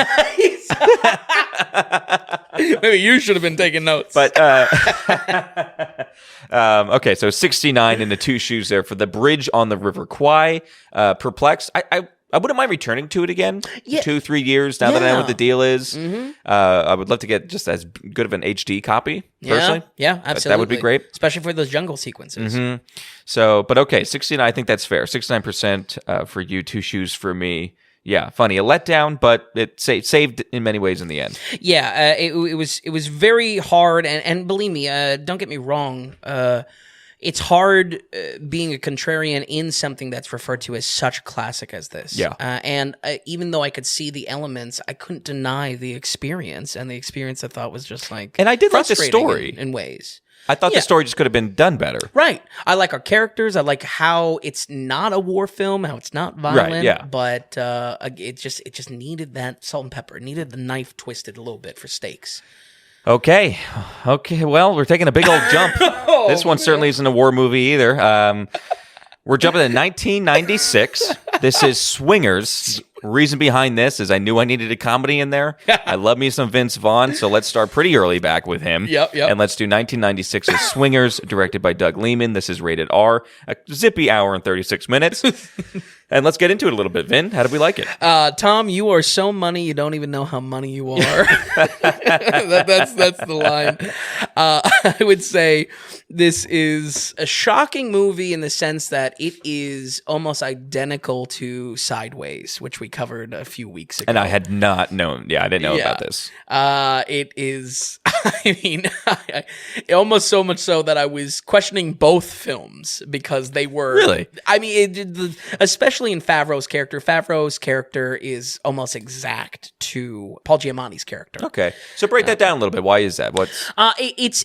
Maybe you should have been taking notes. But okay, so 69 in the 2 shoes there for the bridge on the River Kwai. Perplexed. I wouldn't mind returning to it again. 2-3 years now that I know what the deal is. I would love to get just as good of an HD copy. Personally, yeah, absolutely. That would be great, especially for those jungle sequences. So, but okay, 69. I think that's fair. 69% for you, 2 shoes for me. Yeah, funny. A letdown, but it saved in many ways in the end. Yeah, it was very hard, and believe me, don't get me wrong, it's hard being a contrarian in something that's referred to as such a classic as this. Yeah. And even though I could see the elements, I couldn't deny the experience, and the experience I thought was just like and I did like the frustrating story in ways. I thought the story just could have been done better. Right. I like our characters. I like how it's not a war film, how it's not violent. Right, yeah. But it just needed that salt and pepper. It needed the knife twisted a little bit for stakes. Okay. Well, we're taking a big old jump. This one certainly isn't a war movie either. We're jumping to 1996. This is Swingers. Reason behind this is I knew I needed a comedy in there. I love me some Vince Vaughn, so let's start pretty early back with him. Yep. And let's do 1996's Swingers, directed by Doug Liman. This is rated R, a zippy hour and 36 minutes. And let's get into it a little bit, Vin. How did we like it? Tom, you are so money you don't even know how money you are. That's the line. I would say this is a shocking movie in the sense that it is almost identical to Sideways, which we covered a few weeks ago. And I had not known. Yeah, I didn't know about this. It is, I mean, almost so much so that I was questioning both films because they were... Really? I mean, especially in Favreau's character. Favreau's character is almost exact to Paul Giamatti's character. Okay. So break that down a little bit. Why is that? What's... It's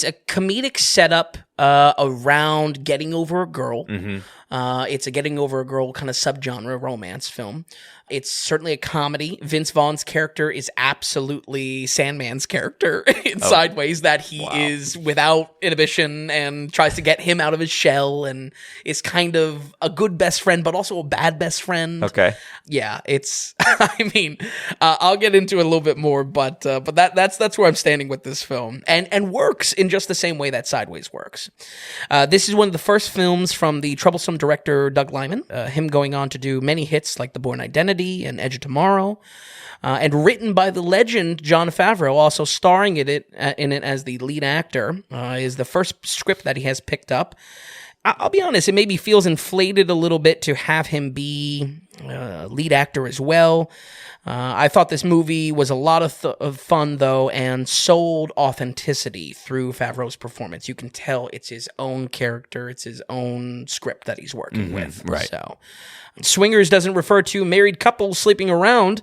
a comedic setup around getting over a girl. It's a getting over a girl kind of subgenre romance film. It's certainly a comedy. Vince Vaughn's character is absolutely Sandman's character in Sideways, that he is without inhibition and tries to get him out of his shell and is kind of a good best friend, but also a bad best friend. Okay. Yeah, it's, I mean, I'll get into it a little bit more, but that's where I'm standing with this film, and works in just the same way that Sideways works. This is one of the first films from the troublesome director Doug Liman, him going on to do many hits like The Bourne Identity and Edge of Tomorrow, and written by the legend Jon Favreau, also starring in it as the lead actor, is the first script that he has picked up. I'll be honest, it maybe feels inflated a little bit to have him be lead actor as well. I thought this movie was a lot of fun, though, and sold authenticity through Favreau's performance. You can tell it's his own character, it's his own script that he's working with. Right. So, Swingers doesn't refer to married couples sleeping around,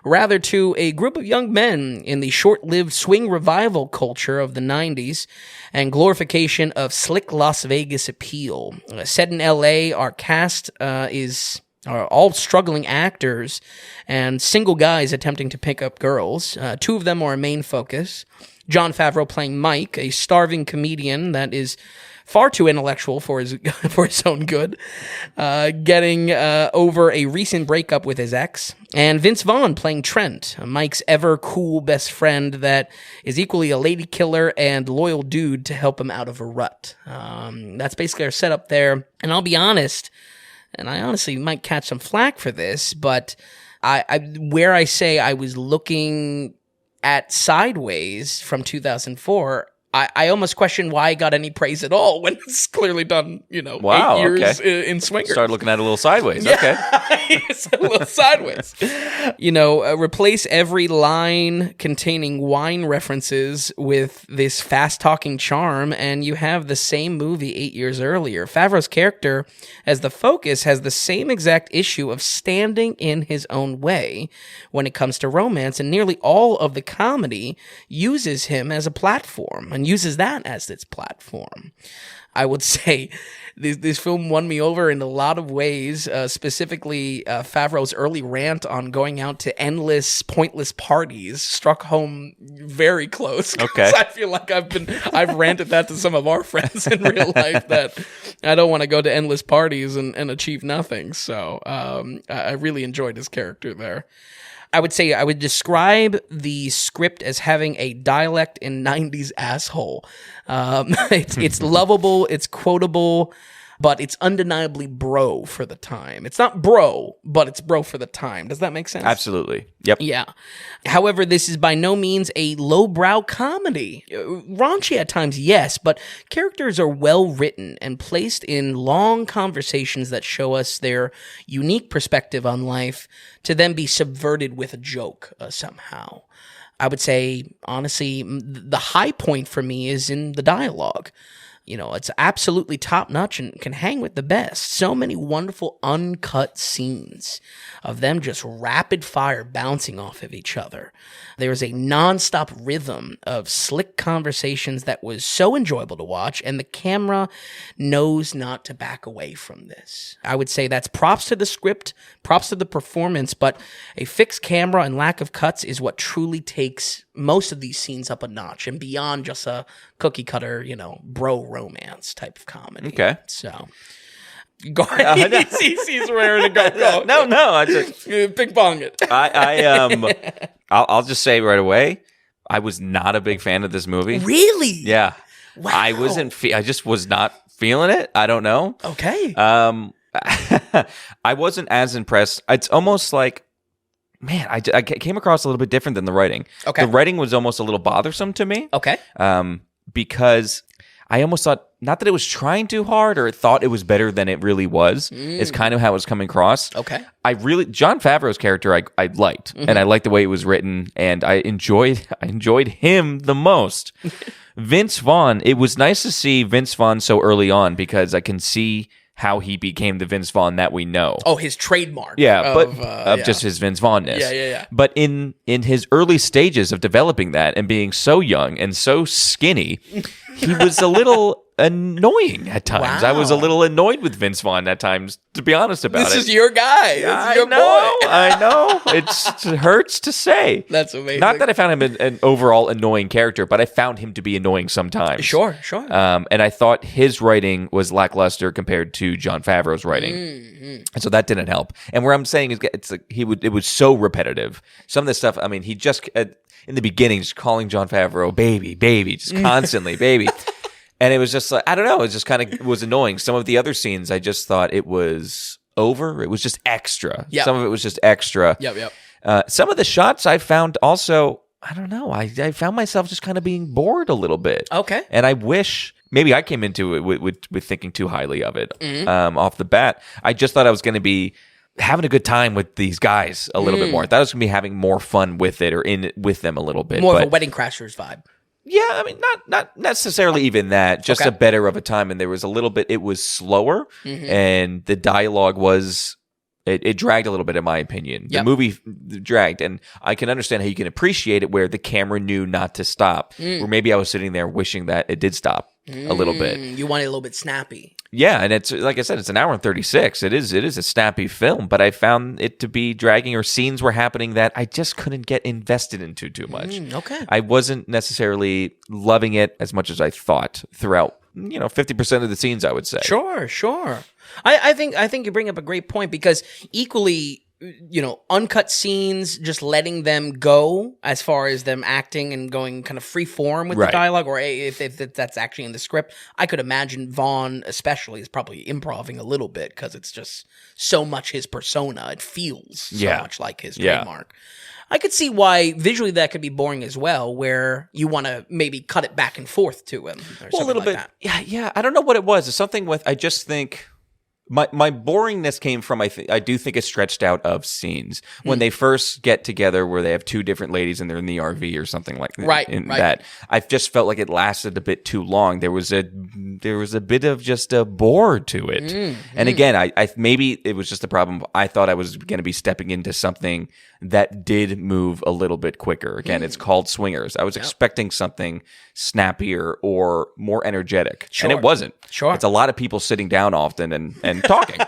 rather to a group of young men in the short-lived swing revival culture of the 90s and glorification of slick Las Vegas appeal. Set in L.A., our cast is are all struggling actors and single guys attempting to pick up girls. Two of them are a main focus. Jon Favreau playing Mike, a starving comedian that is far too intellectual for his for his own good, getting over a recent breakup with his ex. And Vince Vaughn playing Trent, Mike's ever-cool best friend that is equally a lady killer and loyal dude to help him out of a rut. That's basically our setup there. And I'll be honest, and I honestly might catch some flack for this, but where I say I was looking at Sideways from 2004, I almost question why I got any praise at all when it's clearly done, 8 years in Swingers. Started looking at it a little sideways. Yeah. Okay. It's a little sideways. Replace every line containing wine references with this fast-talking charm, and you have the same movie 8 years earlier. Favreau's character, as the focus, has the same exact issue of standing in his own way when it comes to romance, and nearly all of the comedy uses him as a platform, and uses that as its platform. I would say this film won me over in a lot of ways, specifically Favreau's early rant on going out to endless, pointless parties struck home very close. Okay. I feel like I've ranted that to some of our friends in real life that I don't want to go to endless parties and achieve nothing. So I really enjoyed his character there. I would say I would describe the script as having a dialect in 90s asshole. It's lovable, it's quotable, but it's undeniably bro for the time. It's not bro, but it's bro for the time. Does that make sense? Absolutely. Yep. Yeah. However, this is by no means a lowbrow comedy. Raunchy at times, yes, but characters are well written and placed in long conversations that show us their unique perspective on life to then be subverted with a joke somehow. I would say, honestly, the high point for me is in the dialogue. It's absolutely top-notch and can hang with the best. So many wonderful uncut scenes of them just rapid-fire bouncing off of each other. There's a non-stop rhythm of slick conversations that was so enjoyable to watch, and the camera knows not to back away from this. I would say that's props to the script, props to the performance, but a fixed camera and lack of cuts is what truly takes most of these scenes up a notch and beyond just a cookie-cutter, bro romance type of comedy. Okay. So, go ahead. He's raring to go. No. I just Ping pong it. I'll just say right away, I was not a big fan of this movie. Really? Yeah. Wow. I just was not feeling it. I don't know. Okay. I wasn't as impressed. It's almost like, man, I came across a little bit different than the writing. Okay. The writing was almost a little bothersome to me. Okay. Because I almost thought, not that it was trying too hard or it thought it was better than it really was, is kind of how it was coming across. Okay. Jon Favreau's character I liked, and I liked the way it was written, and I enjoyed him the most. Vince Vaughn, it was nice to see Vince Vaughn so early on because I can see how he became the Vince Vaughn that we know. Oh, his trademark. Yeah, of just his Vince Vaughn-ness. Yeah. But in his early stages of developing that and being so young and so skinny, he was a little annoying at times. Wow. I was a little annoyed with Vince Vaughn at times, to be honest about it. This is your guy. This is your boy. I know. It hurts to say. That's amazing. Not that I found him an overall annoying character, but I found him to be annoying sometimes. Sure. And I thought his writing was lackluster compared to Jon Favreau's writing. And so that didn't help. And where I'm saying is it was so repetitive. Some of the stuff, I mean, he just in the beginning just calling Jon Favreau baby, just constantly baby. And it was just like, I don't know, it just kind of was annoying. Some of the other scenes, I just thought it was over. It was just extra. Yep. Some of it was just extra. Yep. Some of the shots I found also, I don't know, I found myself just kind of being bored a little bit. Okay. And I wish, maybe I came into it with thinking too highly of it off the bat. I just thought I was going to be having a good time with these guys a little bit more. I thought I was going to be having more fun with it or in it with them a little bit. More of a Wedding Crashers vibe. Yeah, I mean, not necessarily even that, just Okay. a better of a time. And there was a little bit, it was slower and the dialogue was It dragged a little bit, in my opinion. The Yep. movie dragged, and I can understand how you can appreciate it where the camera knew not to stop. Or maybe I was sitting there wishing that it did stop a little bit. You want it a little bit snappy. Yeah, and it's like I said, it's an hour and 36. It is a snappy film, but I found it to be dragging, or scenes were happening that I just couldn't get invested into too much. Okay. I wasn't necessarily loving it as much as I thought throughout, 50% of the scenes, I would say. Sure. I think you bring up a great point, because equally, uncut scenes, just letting them go as far as them acting and going kind of free form with the Right. dialogue, or if that's actually in the script. I could imagine Vaughn especially is probably improving a little bit, because it's just so much his persona. It feels so much like his trademark. I could see why visually that could be boring as well, where you want to maybe cut it back and forth to him. Or Well, a little like bit. that. Yeah. I don't know what it was. It's something with, I just think my boringness came from, I do think it's stretched out of scenes when they first get together, where they have two different ladies and they're in the RV or something like that. Right. That I just felt like it lasted a bit too long. There was a bit of just a bore to it. And again, I maybe it was just a problem. I thought I was going to be stepping into something that did move a little bit quicker. Again, it's called Swingers. I was expecting something snappier or more energetic, and it wasn't. Sure. It's a lot of people sitting down often and talking.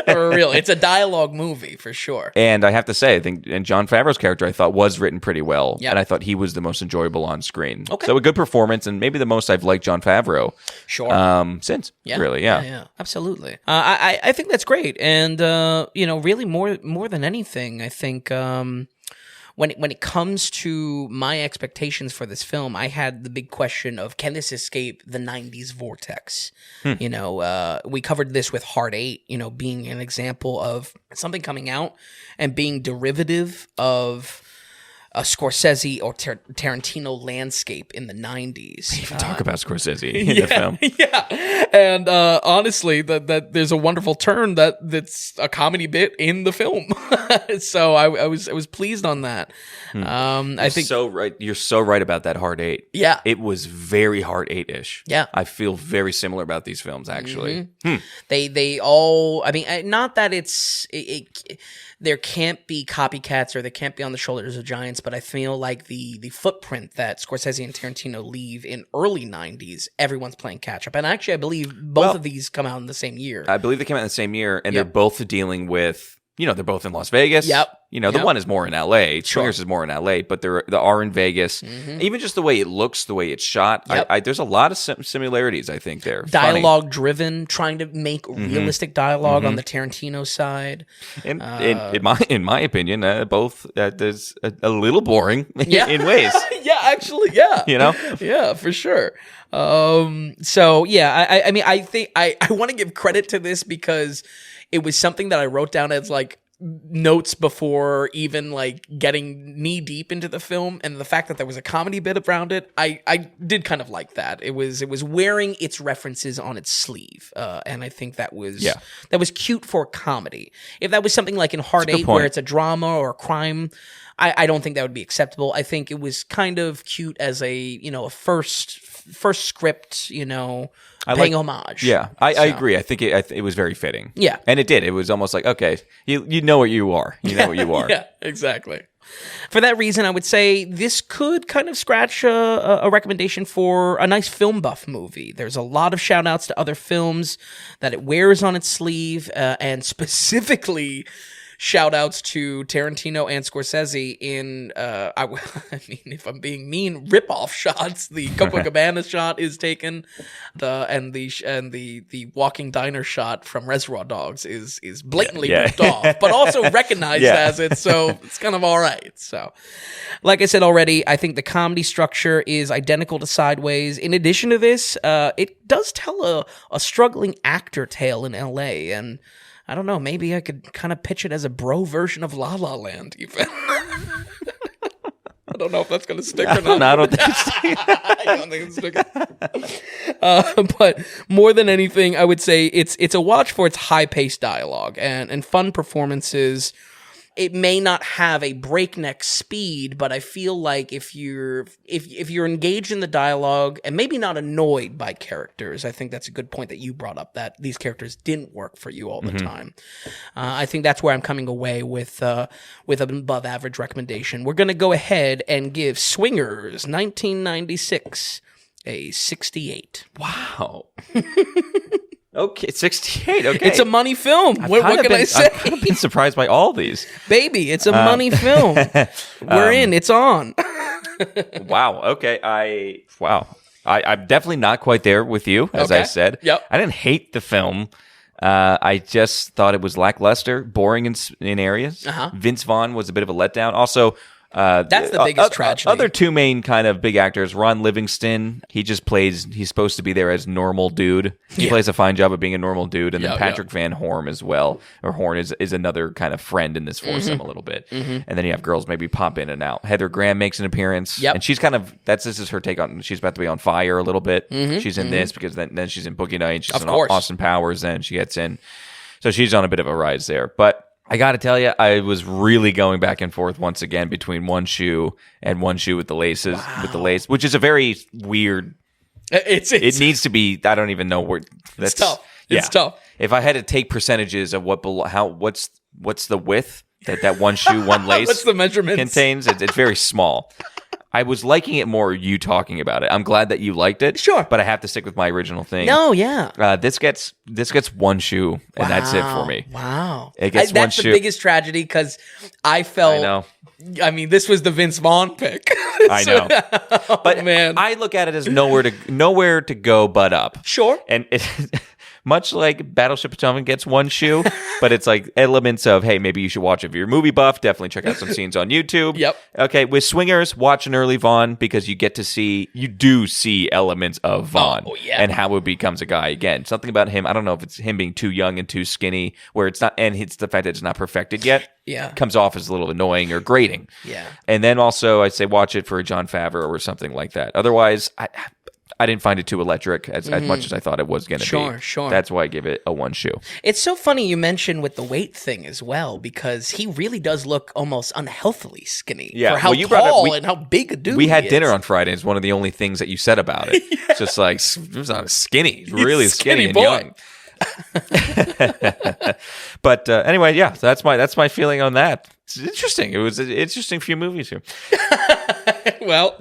For real. It's a dialogue movie for sure. And I have to say, I think, and Jon Favreau's character, I thought was written pretty well. Yep. And I thought he was the most enjoyable on screen. Okay. So a good performance, and maybe the most I've liked Jon Favreau. Since. Really, yeah. Absolutely. I think that's great. And, really more than anything, I think, when it comes to my expectations for this film, I had the big question of, can this escape the 90s vortex? We covered this with Hard 8, being an example of something coming out and being derivative of a Scorsese or Tarantino landscape in the 90s. Even talk about Scorsese in the film. Yeah, and honestly, that there's a wonderful turn that's a comedy bit in the film. So I was pleased on that. I think So right, you're so right about that Hard 8. Yeah. It was very Hard 8-ish. Yeah. I feel very similar about these films, actually. they all. I mean, not that there can't be copycats or there can't be on the shoulders of giants, but I feel like the footprint that Scorsese and Tarantino leave in early 90s, everyone's playing catch up. And actually, I believe both of these come out in the same year. I believe they came out in the same year, and they're both dealing with, they're both in Las Vegas. Yep. The one is more in LA. Swingers is more in LA, but they are in Vegas. Even just the way it looks, the way it's shot, Yep. there's a lot of similarities, I think, there. Dialogue driven, trying to make realistic dialogue on the Tarantino side. And in my opinion, both there's a little boring in ways. Yeah, actually, yeah. Yeah, for sure. So yeah, I mean, I think I want to give credit to this because it was something that I wrote down as like notes before even like getting knee deep into the film, and the fact that there was a comedy bit around it, I did kind of like that. It was wearing its references on its sleeve, and I think that was cute for comedy. If that was something like in Hard 8 where it's a drama or a crime, I don't think that would be acceptable. I think it was kind of cute as a first script, paying homage. Yeah, I agree. I think it was very fitting. Yeah. And it did. It was almost like, okay, you know what you are. You know what you are. Yeah, exactly. For that reason, I would say this could kind of scratch a recommendation for a nice film buff movie. There's a lot of shout outs to other films that it wears on its sleeve, and specifically shout outs to Tarantino and Scorsese in, I mean, if I'm being mean, rip-off shots. The Copacabana shot is taken, and the walking diner shot from Reservoir Dogs is blatantly ripped off, but also recognized as it, so it's kind of all right. So, like I said already, I think the comedy structure is identical to Sideways. In addition to this, it does tell a struggling actor tale in L.A., and I don't know, maybe I could kind of pitch it as a bro version of La La Land, even. I don't know if that's going to stick or not. No, I don't think it's I don't think it's sticking. But more than anything, I would say it's a watch for its high-paced dialogue and fun performances. it may not have a breakneck speed, but I feel like if you're engaged in the dialogue and maybe not annoyed by characters, I think that's a good point that you brought up, that these characters didn't work for you all the time. I think that's where I'm coming away with an above average recommendation. We're going to go ahead and give Swingers 1996 a 68. Wow. Okay, 68. Okay, It's a money film. What can I say? I've kind of been surprised by all these. Baby, it's a money film. We're in. It's on. Wow. Okay. I'm definitely not quite there with you, as I said. Yep. I didn't hate the film. I just thought it was lackluster, boring in areas. Vince Vaughn was a bit of a letdown. Also, that's the biggest tragedy. Other two main kind of big actors, Ron Livingston, he's supposed to be there as normal dude. He plays a fine job of being a normal dude. And then Patrick Van Horn as well, or Horn is another kind of friend in this foursome a little bit. And then you have girls maybe pop in and out. Heather Graham makes an appearance. And she's this is her take on, she's about to be on fire a little bit. She's in this because then she's in Boogie Nights. She's in Austin Powers, then she gets in. So she's on a bit of a rise there. But I got to tell you, I was really going back and forth once again between one shoe and one shoe with the laces, which is a very weird. It needs to be. I don't even know where. That's tough. It's tough. If I had to take percentages of what's the width that one shoe, one lace, what's the measurements contains, it's very small. I was liking it more, you talking about it. I'm glad that you liked it. Sure. But I have to stick with my original thing. No, yeah. This gets one shoe, and that's it for me. Wow. It gets one that's shoe. The biggest tragedy, because I felt... I know. I mean, this was the Vince Vaughn pick. I know. But man. I look at it as nowhere to go but up. Sure. And it... Much like Battleship Potemkin gets one shoe, but it's like elements of, hey, maybe you should watch it if you're a movie buff. Definitely check out some scenes on YouTube. Yep. Okay, with Swingers, watch an early Vaughn, because you do see elements of Vaughn and how it becomes a guy again. Something about him, I don't know if it's him being too young and too skinny, where it's not, and it's the fact that it's not perfected yet. Yeah. Comes off as a little annoying or grating. Yeah. And then also, I'd say watch it for a Jon Favreau or something like that. Otherwise, I didn't find it too electric as much as I thought it was going to be. Sure. That's why I give it a one shoe. It's so funny you mentioned with the weight thing as well, because he really does look almost unhealthily skinny for how tall and how big a dude we had he dinner is. On Friday. It's one of the only things that you said about it. It's just like, it was not skinny, really skinny and boy. young. But anyway, yeah, so that's my feeling on that. It's interesting. It was an interesting few movies here. Well,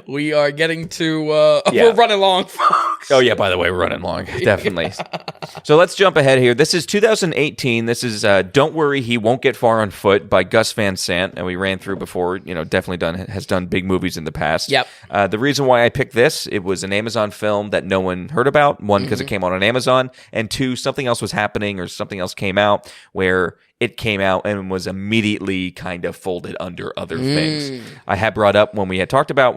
we are getting to we're running long, folks. Oh yeah, by the way, we're running long. Definitely. So let's jump ahead here. This is 2018. This is Don't Worry, He Won't Get Far on Foot by Gus Van Sant, and we ran through before, definitely has done big movies in the past. Yep. The reason why I picked this, it was an Amazon film that no one heard about. One, because it came out on Amazon, and two, something else was happening or something else came out where it came out and was immediately kind of folded under other things. I had brought up when we had talked about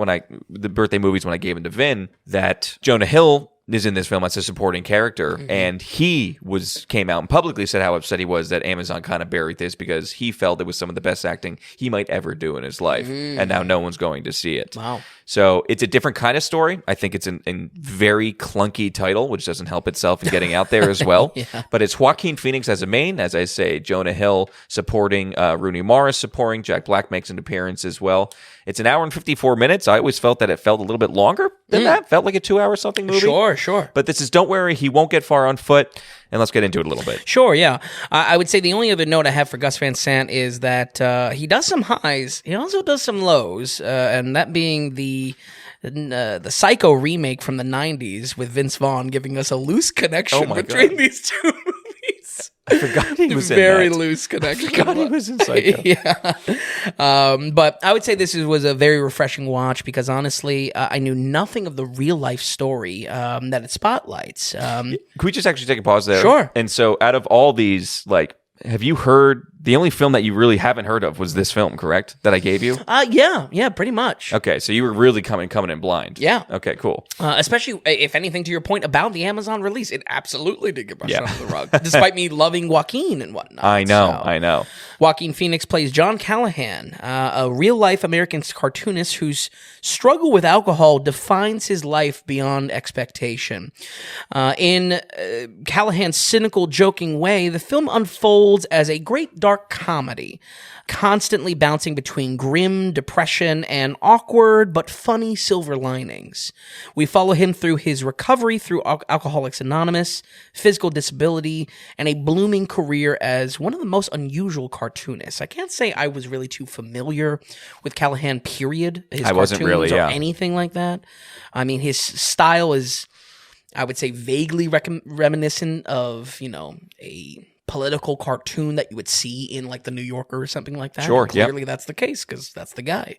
the birthday movies when I gave them to Vin, that Jonah Hill is in this film as a supporting character, and he came out and publicly said how upset he was that Amazon kind of buried this, because he felt it was some of the best acting he might ever do in his life, and now no one's going to see it. Wow. So it's a different kind of story. I think it's a very clunky title, which doesn't help itself in getting out there as well. But it's Joaquin Phoenix as a main, as I say, Jonah Hill supporting, Rooney Mara supporting, Jack Black makes an appearance as well. It's an hour and 54 minutes. I always felt that it felt a little bit longer than that. Felt like a 2-hour something movie. Sure. But this is Don't Worry, He Won't Get Far on Foot. And let's get into it a little bit. Sure, yeah. I would say the only other note I have for Gus Van Sant is that he does some highs. He also does some lows, and that being the Psycho remake from the 90s with Vince Vaughn giving us a loose connection between these two movies. I forgot he was in that. Very loose connection. I forgot he was in Psycho. Yeah. But I would say this was a very refreshing watch, because honestly, I knew nothing of the real life story that it spotlights. Can we just actually take a pause there? Sure. And so out of all these, have you heard, the only film that you really haven't heard of was this film, correct? That I gave you? Yeah, pretty much. Okay, so you were really coming in blind. Yeah. Okay, cool. Especially, if anything, to your point about the Amazon release, it absolutely did get brushed under the rug, despite me loving Joaquin and whatnot. I know. Joaquin Phoenix plays John Callahan, a real-life American cartoonist whose struggle with alcohol defines his life beyond expectation. In Callahan's cynical, joking way, the film unfolds unfolds as a great dark comedy, constantly bouncing between grim depression and awkward but funny silver linings. We follow him through his recovery through Alcoholics Anonymous, physical disability, and a blooming career as one of the most unusual cartoonists. I can't say I was really too familiar with Callahan, period. His I wasn't really, or yeah. anything like that. I mean, his style is, I would say, vaguely reminiscent of, a political cartoon that you would see in like the New Yorker or something like that. Sure, And clearly that's the case because that's the guy.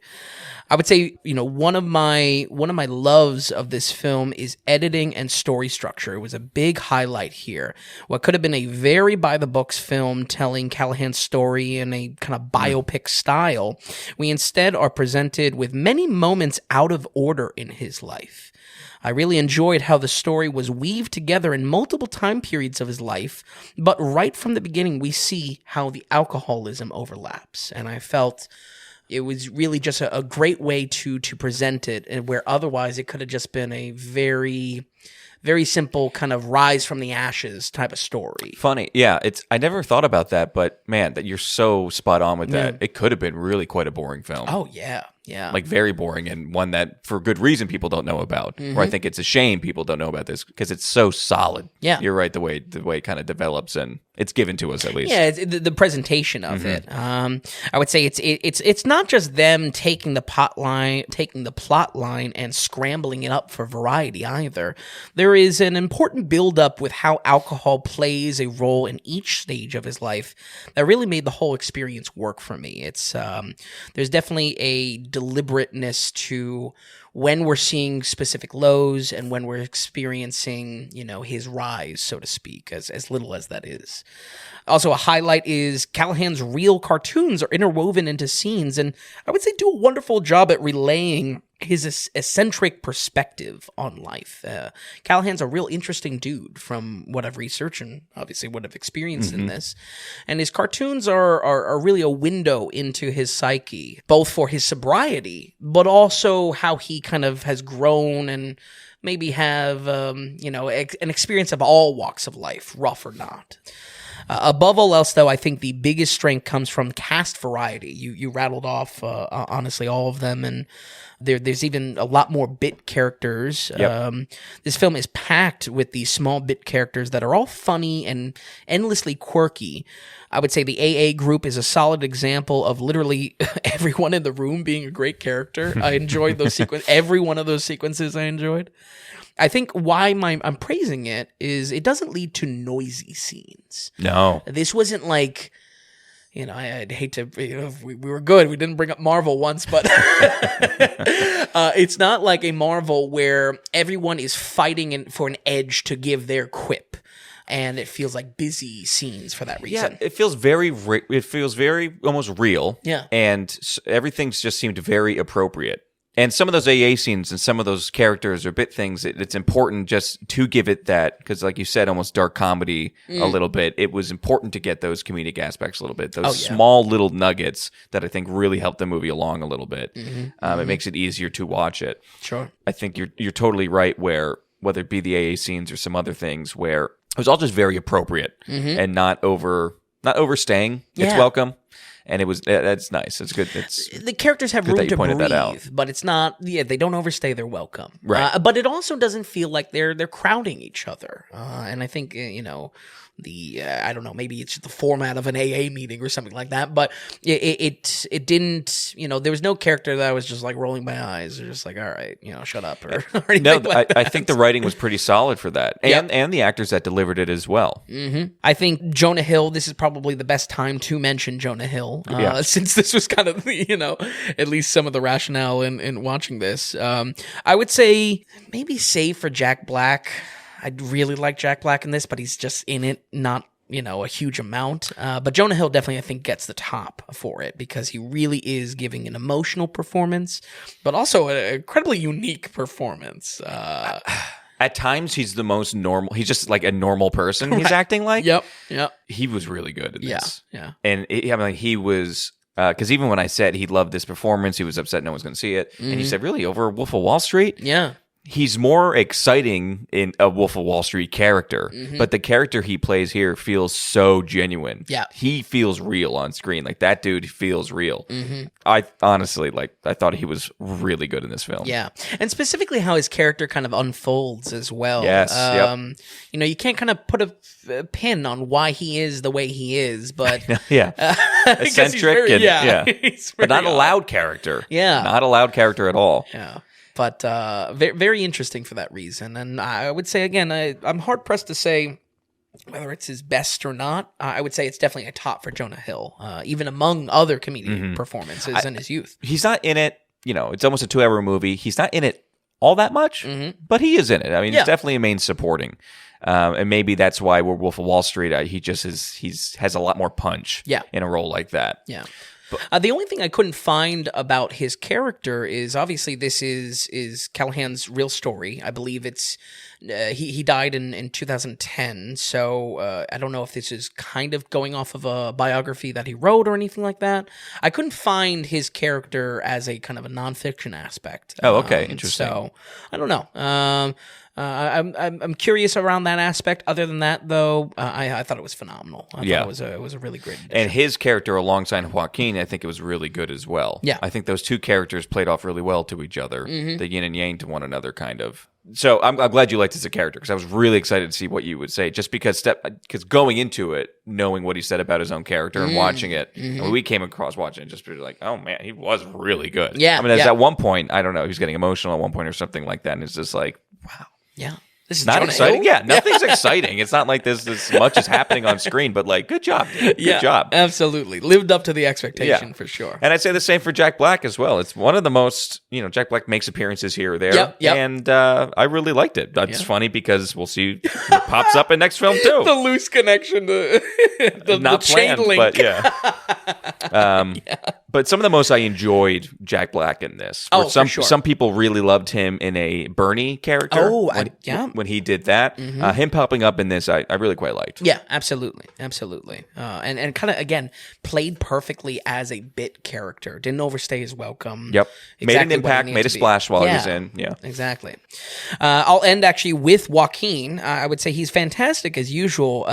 I would say, one of my loves of this film is editing and story structure. It was a big highlight here. What could have been a very by the books film telling Callahan's story in a kind of biopic style, we instead are presented with many moments out of order in his life. I really enjoyed how the story was weaved together in multiple time periods of his life, but right from the beginning, we see how the alcoholism overlaps. And I felt it was really just a great way to present it, and where otherwise it could have just been a very, very simple kind of rise from the ashes type of story. Funny. Yeah, I never thought about that, but man, that you're so spot on with that. Yeah. It could have been really quite a boring film. Oh, yeah. Yeah. Like very boring, and one that for good reason people don't know about. Or I think it's a shame people don't know about this because it's so solid. Yeah. You're right, the way it kind of develops and it's given to us at least. Yeah, it's the presentation of it. I would say it's not just them taking the plot line and scrambling it up for variety either. There is an important build-up with how alcohol plays a role in each stage of his life that really made the whole experience work for me. It's there's definitely a deliberateness to when we're seeing specific lows and when we're experiencing, his rise, so to speak, as little as that is. Also, a highlight is Callahan's real cartoons are interwoven into scenes, and I would say do a wonderful job at relaying his eccentric perspective on life. Callahan's a real interesting dude from what I've researched and obviously what I've experienced in this. And his cartoons are really a window into his psyche, both for his sobriety, but also how he kind of has grown and maybe have, an experience of all walks of life, rough or not. Above all else, though, I think the biggest strength comes from cast variety. You rattled off, honestly, all of them, and there's even a lot more bit characters. Yep. This film is packed with these small bit characters that are all funny and endlessly quirky. I would say the AA group is a solid example of literally everyone in the room being a great character. I enjoyed those sequences. Every one of those sequences I enjoyed. I think why I'm praising it is it doesn't lead to noisy scenes. No. This wasn't like, I'd hate to, we were good. We didn't bring up Marvel once, but it's not like a Marvel where everyone is fighting for an edge to give their quip. And it feels like busy scenes for that reason. Yeah, it feels very almost real. Yeah. And everything just seemed very appropriate. And some of those AA scenes and some of those characters or bit things, it's important just to give it that, because like you said, almost dark comedy a little bit. It was important to get those comedic aspects a little bit. Those small little nuggets that I think really help the movie along a little bit. It makes it easier to watch it. Sure. I think you're totally right where, whether it be the AA scenes or some other things, where it was all just very appropriate and not overstaying its welcome. And it was, that's nice. It's good. The characters have room to breathe, but it's not, they don't overstay their welcome. Right. But it also doesn't feel like they're crowding each other. And I think, I don't know, maybe it's the format of an AA meeting or something like that, but it didn't, there was no character that I was just like rolling my eyes or just like, all right, shut up or anything No, like I think the writing was pretty solid for that. And the actors that delivered it as well. I think Jonah Hill, this is probably the best time to mention Jonah Hill, since this was kind of, at least some of the rationale in watching this. I would say maybe save for Jack Black. I'd really like Jack Black in this, but he's just in it, not, a huge amount. But Jonah Hill definitely, I think, gets the top for it because he really is giving an emotional performance, but also an incredibly unique performance. At times, he's the most normal. He's just like a normal person he's acting like. Yep. He was really good in this. Yeah. And he was... Because even when I said he loved this performance, he was upset no one's going to see it. And he said, really, over Wolf of Wall Street? Yeah. he's more exciting in a Wolf of Wall Street character, but the character he plays here feels so genuine. Yeah. He feels real on screen. Like, that dude feels real. I honestly, I thought he was really good in this film. Yeah. And specifically how his character kind of unfolds as well. Yes, You know, you can't kind of put a pin on why he is the way he is, but... Yeah. Eccentric he's but not a very loud character. Yeah. Not a loud character at all. Yeah. But very, very interesting for that reason. And I would say, again, I'm hard-pressed to say whether it's his best or not. I would say it's definitely a top for Jonah Hill, even among other comedic performances in his youth. He's not in it, it's almost a 2-hour movie. He's not in it all that much, but he is in it. I mean, he's definitely a main supporting. And maybe that's why we're Wolf of Wall Street. He just has a lot more punch in a role like that. Yeah. The only thing I couldn't find about his character is obviously this is Callahan's real story. I believe it's he died in 2010, so I don't know if this is kind of going off of a biography that he wrote or anything like that. I couldn't find his character as a kind of a nonfiction aspect. Oh, okay, interesting. So I don't know. I'm curious around that aspect. Other than that, though, I thought it was phenomenal. I thought it was a really great addition. And his character alongside Joaquin, I think it was really good as well. Yeah. I think those two characters played off really well to each other, the yin and yang to one another, kind of. So I'm glad you liked it as a character, because I was really excited to see what you would say, just because going into it, knowing what he said about his own character and watching it, and we came across watching it, just like, oh man, he was really good. Yeah. I mean, at one point, I don't know, he was getting emotional at one point or something like that, and it's just like, wow. Yeah. This is not Jonah exciting. Hill? Yeah, nothing's exciting. It's not like this much is happening on screen, but like, good job, dude. Good job. Absolutely. Lived up to the expectation for sure. And I'd say the same for Jack Black as well. It's one of the most, Jack Black makes appearances here or there. Yep. And I really liked it. That's funny because we'll see it pops up in next film too. The loose connection to Not the chain planned, link. but But some of the most I enjoyed Jack Black in this. Oh, some, for sure. Some people really loved him in a Bernie character. Oh, when he did that. Him popping up in this, I really quite liked. Yeah, absolutely. And kind of, again, played perfectly as a bit character. Didn't overstay his welcome. Yep. Exactly made an impact, made a splash while he was in. Yeah. Exactly. I'll end actually with Joaquin. I would say he's fantastic as usual.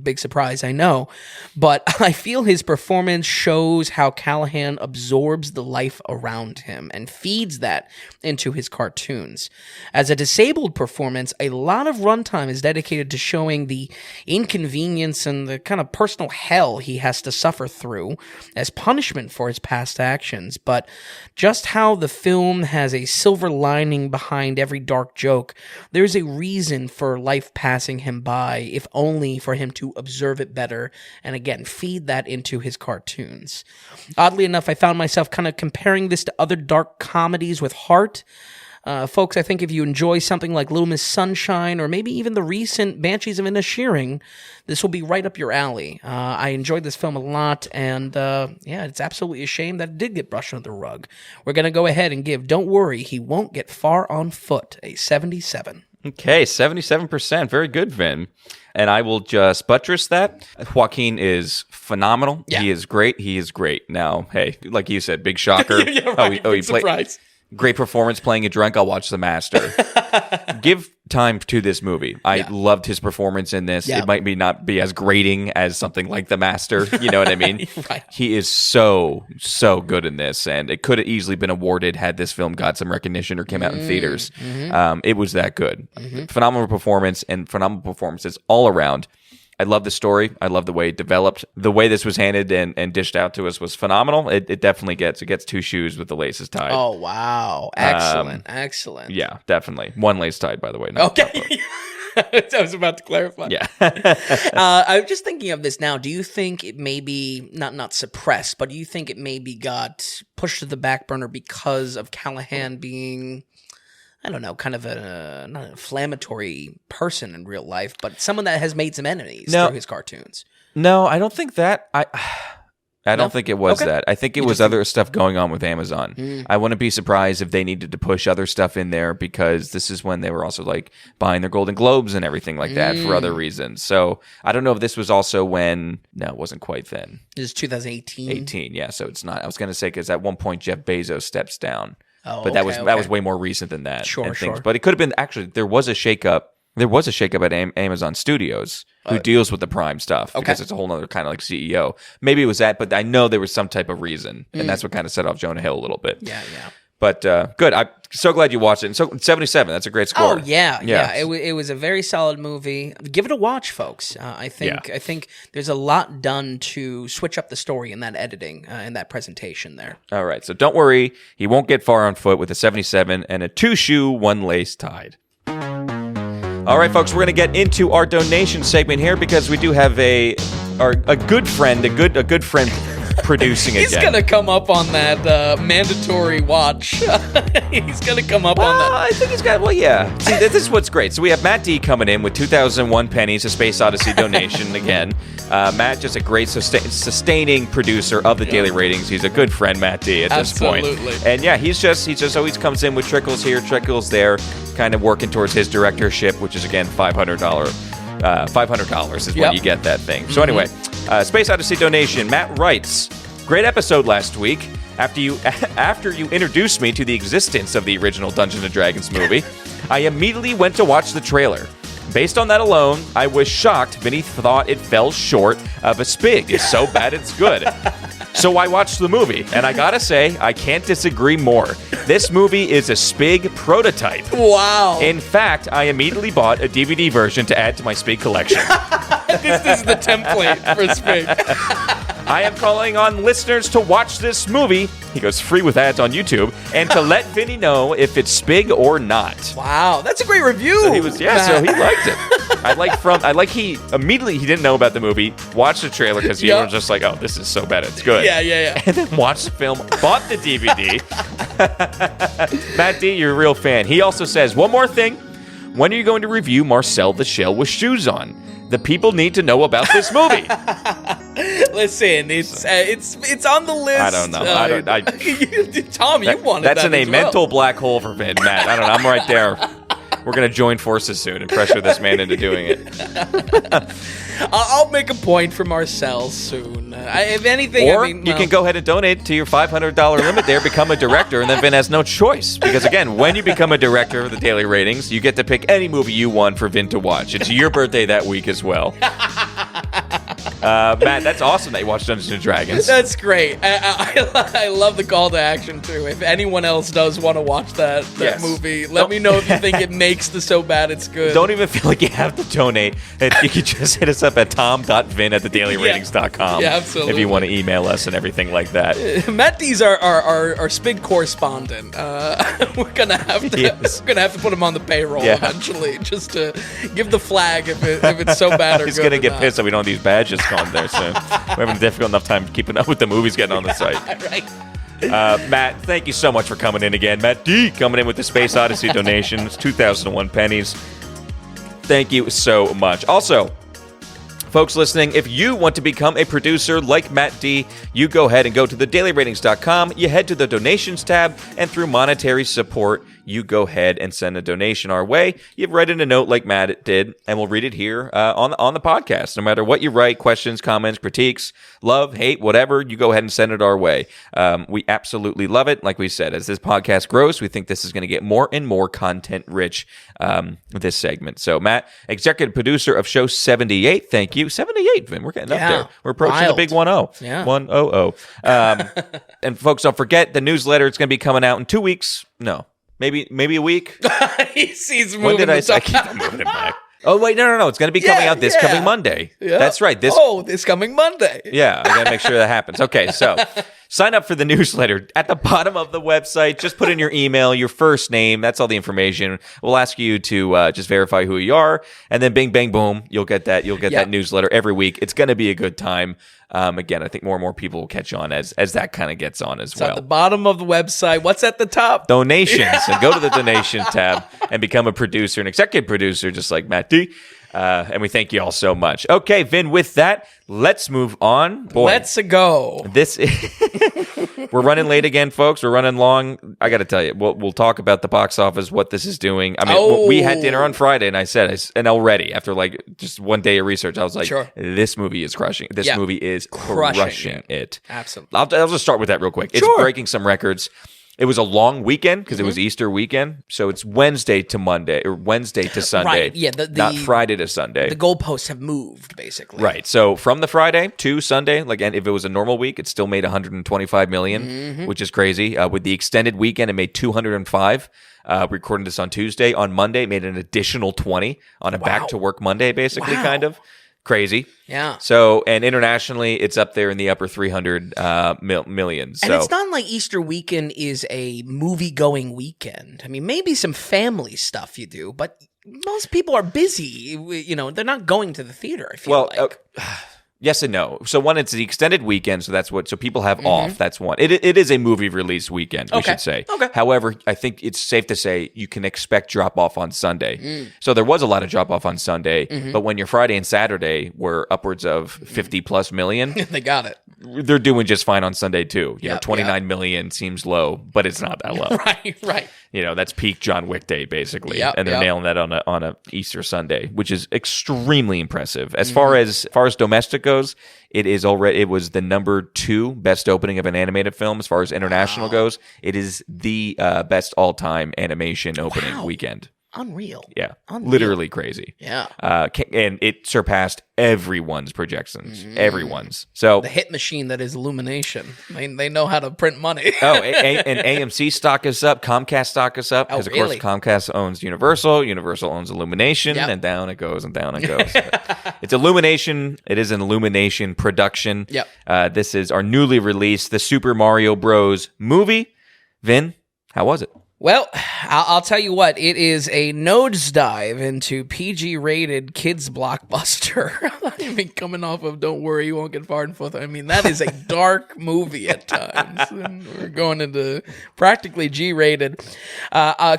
Big surprise, I know. But I feel his performance shows how Callahan absorbs the life around him and feeds that into his cartoons. As a disabled performance, a lot of runtime is dedicated to showing the inconvenience and the kind of personal hell he has to suffer through as punishment for his past actions. But just how the film has a silver lining behind every dark joke, there's a reason for life passing him by, if only for him to observe it better and again feed that into his cartoons. Oddly enough, I found myself kind of comparing this to other dark comedies with heart. Folks, I think if you enjoy something like Little Miss Sunshine or maybe even the recent Banshees of Inisherin, this will be right up your alley. I enjoyed this film a lot, and it's absolutely a shame that it did get brushed under the rug. We're going to go ahead and give Don't Worry, He Won't Get Far on Foot a 77. Okay, 77%. Very good, Vin. And I will just buttress that. Joaquin is phenomenal. Yeah. He is great. He is great. Now, hey, like you said, big shocker. Big surprise. Great performance playing a drunk. I'll watch The Master. Give time to this movie. I loved his performance in this. Yeah. It might not be as grating as something like The Master. You know what I mean? Right. He is so good in this, and it could have easily been awarded had this film got some recognition or came out in theaters. It was that good. Phenomenal performance and phenomenal performances all around. I love the story. I love the way it developed. The way this was handed and dished out to us was phenomenal. It definitely gets two shoes with the laces tied. Oh, wow. Excellent. Yeah, definitely. One lace tied, by the way. Not Okay. I was about to clarify. Yeah. I'm just thinking of this now. Do you think it may be, not suppressed, but do you think it maybe got pushed to the back burner because of Callahan being... I don't know, kind of not an inflammatory person in real life, but someone that has made some enemies through his cartoons. No, I don't think that. I don't think it was that. I think it was other stuff going on with Amazon. I wouldn't be surprised if they needed to push other stuff in there because this is when they were also like buying their Golden Globes and everything like that for other reasons. So I don't know if this was also when. No, it wasn't quite then. This is 2018. 18, yeah. So it's not. I was going to say because at one point Jeff Bezos steps down. Oh, but that okay, was way more recent than that. Sure, and things. sure. But it could have been actually there was a shakeup. There was a shakeup at Amazon Studios who deals with the Prime stuff because it's a whole other kind of like CEO. Maybe it was that, but I know there was some type of reason, and that's what kind of set off Jonah Hill a little bit. Yeah. But good. I'm so glad you watched it. And so 77. That's a great score. Oh yeah. It was a very solid movie. Give it a watch, folks. I think there's a lot done to switch up the story in that editing and that presentation there. All right. So don't worry. He won't get far on foot with a 77 and a 2-shoe, 1-lace tied. All right, folks. We're going to get into our donation segment here because we do have a good friend producing again. He's gonna come up on that mandatory watch. He's gonna come up on that. I think he's got. Well, yeah. See, this is what's great. So we have Matt D coming in with 2001 pennies, a Space Odyssey donation again. Matt, just a great sustaining producer of the daily ratings. He's a good friend, Matt D. At this point. Absolutely. And yeah, he just always comes in with trickles here, trickles there, kind of working towards his directorship, which is again $500. $500 is when you get that thing. So anyway, Space Odyssey donation. Matt writes, great episode last week. After you introduced me to the existence of the original Dungeons & Dragons movie, I immediately went to watch the trailer. Based on that alone, I was shocked Vinny thought it fell short of a Spig. It's so bad it's good. So I watched the movie, and I gotta say, I can't disagree more. This movie is a Spig prototype. Wow. In fact, I immediately bought a DVD version to add to my Spig collection. This is the template for Spig. I am calling on listeners to watch this movie. He goes free with ads on YouTube, and to let Vinny know if it's Spig or not. Wow, that's a great review. So he liked it. He didn't know about the movie, watched the trailer because he was just like, oh, this is so bad, it's good. Yeah. And then watched the film, bought the DVD. Matt D, you're a real fan. He also says, one more thing. When are you going to review Marcel the Shell with Shoes On? The people need to know about this movie. Listen, it's on the list. I don't know. Tom, you wanted that's that in a as well. mental black hole for Vin, Matt. I don't know. I'm right there. We're going to join forces soon and pressure this man into doing it. I'll make a point for Marcel soon. If anything, you can go ahead and donate to your $500 limit there, become a director, and then Vin has no choice. Because again, when you become a director of the Daily Ratings, you get to pick any movie you want for Vin to watch. It's your birthday that week as well. Matt, that's awesome that you watched Dungeons & Dragons. That's great. I love the call to action, too. If anyone else does want to watch that movie, let me know if you think it makes the So Bad It's Good. Don't even feel like you have to donate. You can just hit us up at tom.vin@thedailyratings.com. Yeah, absolutely. If you want to email us and everything like that. Matt D's our Spig correspondent. We're gonna have to put him on the payroll eventually, just to give the flag if it's so bad or He's good. He's gonna get pissed that we don't have these badges on there soon. We're having a difficult enough time keeping up with the movies getting on the site. Right. Matt, thank you so much for coming in again. Matt D coming in with the Space Odyssey donation. It's 2001 pennies. Thank you so much. Also, folks listening, if you want to become a producer like Matt D, you go ahead and go to thedailyratings.com. You head to the donations tab, and through monetary support, you go ahead and send a donation our way. You write in a note like Matt did, and we'll read it here on the podcast. No matter what you write, questions, comments, critiques, love, hate, whatever, you go ahead and send it our way. We absolutely love it. Like we said, as this podcast grows, we think this is going to get more and more content-rich, this segment. So, Matt, executive producer of show 78, thank you. 78, Vin. We're getting up there. We're approaching the big 1-0. Yeah. 1-0-0. And folks, don't forget the newsletter. It's going to be coming out in 2 weeks. No. Maybe a week. He's moving. When did I say? I keep moving it back. Oh wait, no. It's going to be coming out this coming Monday. Yeah. That's right. This coming Monday. Yeah, I got to make sure that happens. Okay, so sign up for the newsletter at the bottom of the website. Just put in your email, your first name. That's all the information. We'll ask you to just verify who you are, and then bing, bang, boom, you'll get that. You'll get that newsletter every week. It's going to be a good time. Again, I think more and more people will catch on as that kind of gets on as well. At the bottom of the website. What's at the top? Donations. And go to the donation tab and become a producer, an executive producer, just like Matt D. And we thank you all so much. Okay, Vin, with that, let's move on. Boy, let's go. We're running late again, folks. We're running long. I got to tell you, we'll talk about the box office, what this is doing. I mean, we had dinner on Friday, and I said, and already after like just one day of research, I was like, this movie is crushing. This movie is crushing it. Absolutely. I'll just start with that real quick. It's breaking some records. It was a long weekend because it was Easter weekend. So it's Wednesday to Monday or Wednesday to Sunday. Right, yeah, not Friday to Sunday. The goalposts have moved, basically. Right. So from the Friday to Sunday, like, and if it was a normal week, it still made 125 million, which is crazy. With the extended weekend, it made 205. Recording this on Tuesday. On Monday, it made an additional 20 on a back to work Monday, basically, kind of. Crazy. Yeah. So, and internationally, it's up there in the upper 300 millions. And it's not like Easter weekend is a movie-going weekend. I mean, maybe some family stuff you do, but most people are busy. You know, they're not going to the theater, I feel like. Yes and no. So one, it's the extended weekend, so that's what. So people have off. That's one. It is a movie release weekend. We should say. Okay. However, I think it's safe to say you can expect drop off on Sunday. So there was a lot of drop off on Sunday, but when your Friday and Saturday were upwards of 50 plus million, They got it. they're doing just fine on Sunday too. You know, Yep, 29 million seems low, but it's not that low. Right. You know, that's peak John Wick Day, basically. Yep, and they're yep. nailing that on a Easter Sunday, which is extremely impressive. As far as domestic goes, it was the number 2 best opening of an animated film. As far as international goes, it is the best all-time animation opening weekend. Unreal. Yeah, Unreal. Literally crazy. Yeah. And it surpassed everyone's projections. Everyone's. So The hit machine that is Illumination. They know how to print money. And AMC stock is up. Comcast stock is up. Because, of course, Comcast owns Universal. Universal owns Illumination. Yep. And down it goes and down it goes. It's Illumination. It is an Illumination production. Yep. This is our newly released The Super Mario Bros. Movie. Vin, how was it? Well, I'll tell you what, it is a nosedive into PG-rated kids blockbuster. I mean, coming off of Don't Worry, You Won't Get Far and Forth. I mean, that is a dark movie at times. And we're going into practically G-rated.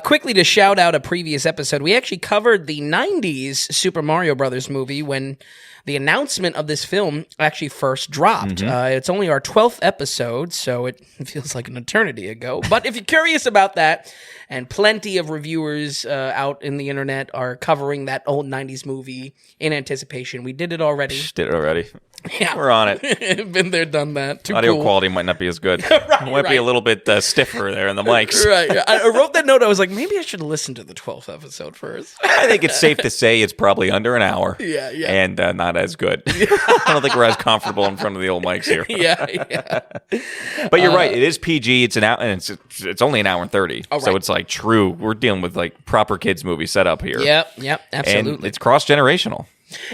Quickly to shout out a previous episode, we actually covered the 90s Super Mario Brothers movie when the announcement of this film actually first dropped. It's only our 12th episode, so it feels like an eternity ago. But if you're curious about that, and plenty of reviewers out in the internet are covering that old 90s movie in anticipation. We did it already. Did it already. Yeah. We're on it. Been there, done that. Too Audio cool. quality might not be as good. Might be a little bit stiffer there in the mics. Right. I wrote that note. I was like, maybe I should listen to the 12th episode first. I think it's safe to say it's probably under an hour. Yeah. And not as good. I don't think we're as comfortable in front of the old mics here. Yeah. But you're right. It is PG. It's an hour, and it's only an hour and 30. Oh, so right. it's like true. We're dealing with like proper kids movie setup here. Yep. Absolutely. And it's cross generational.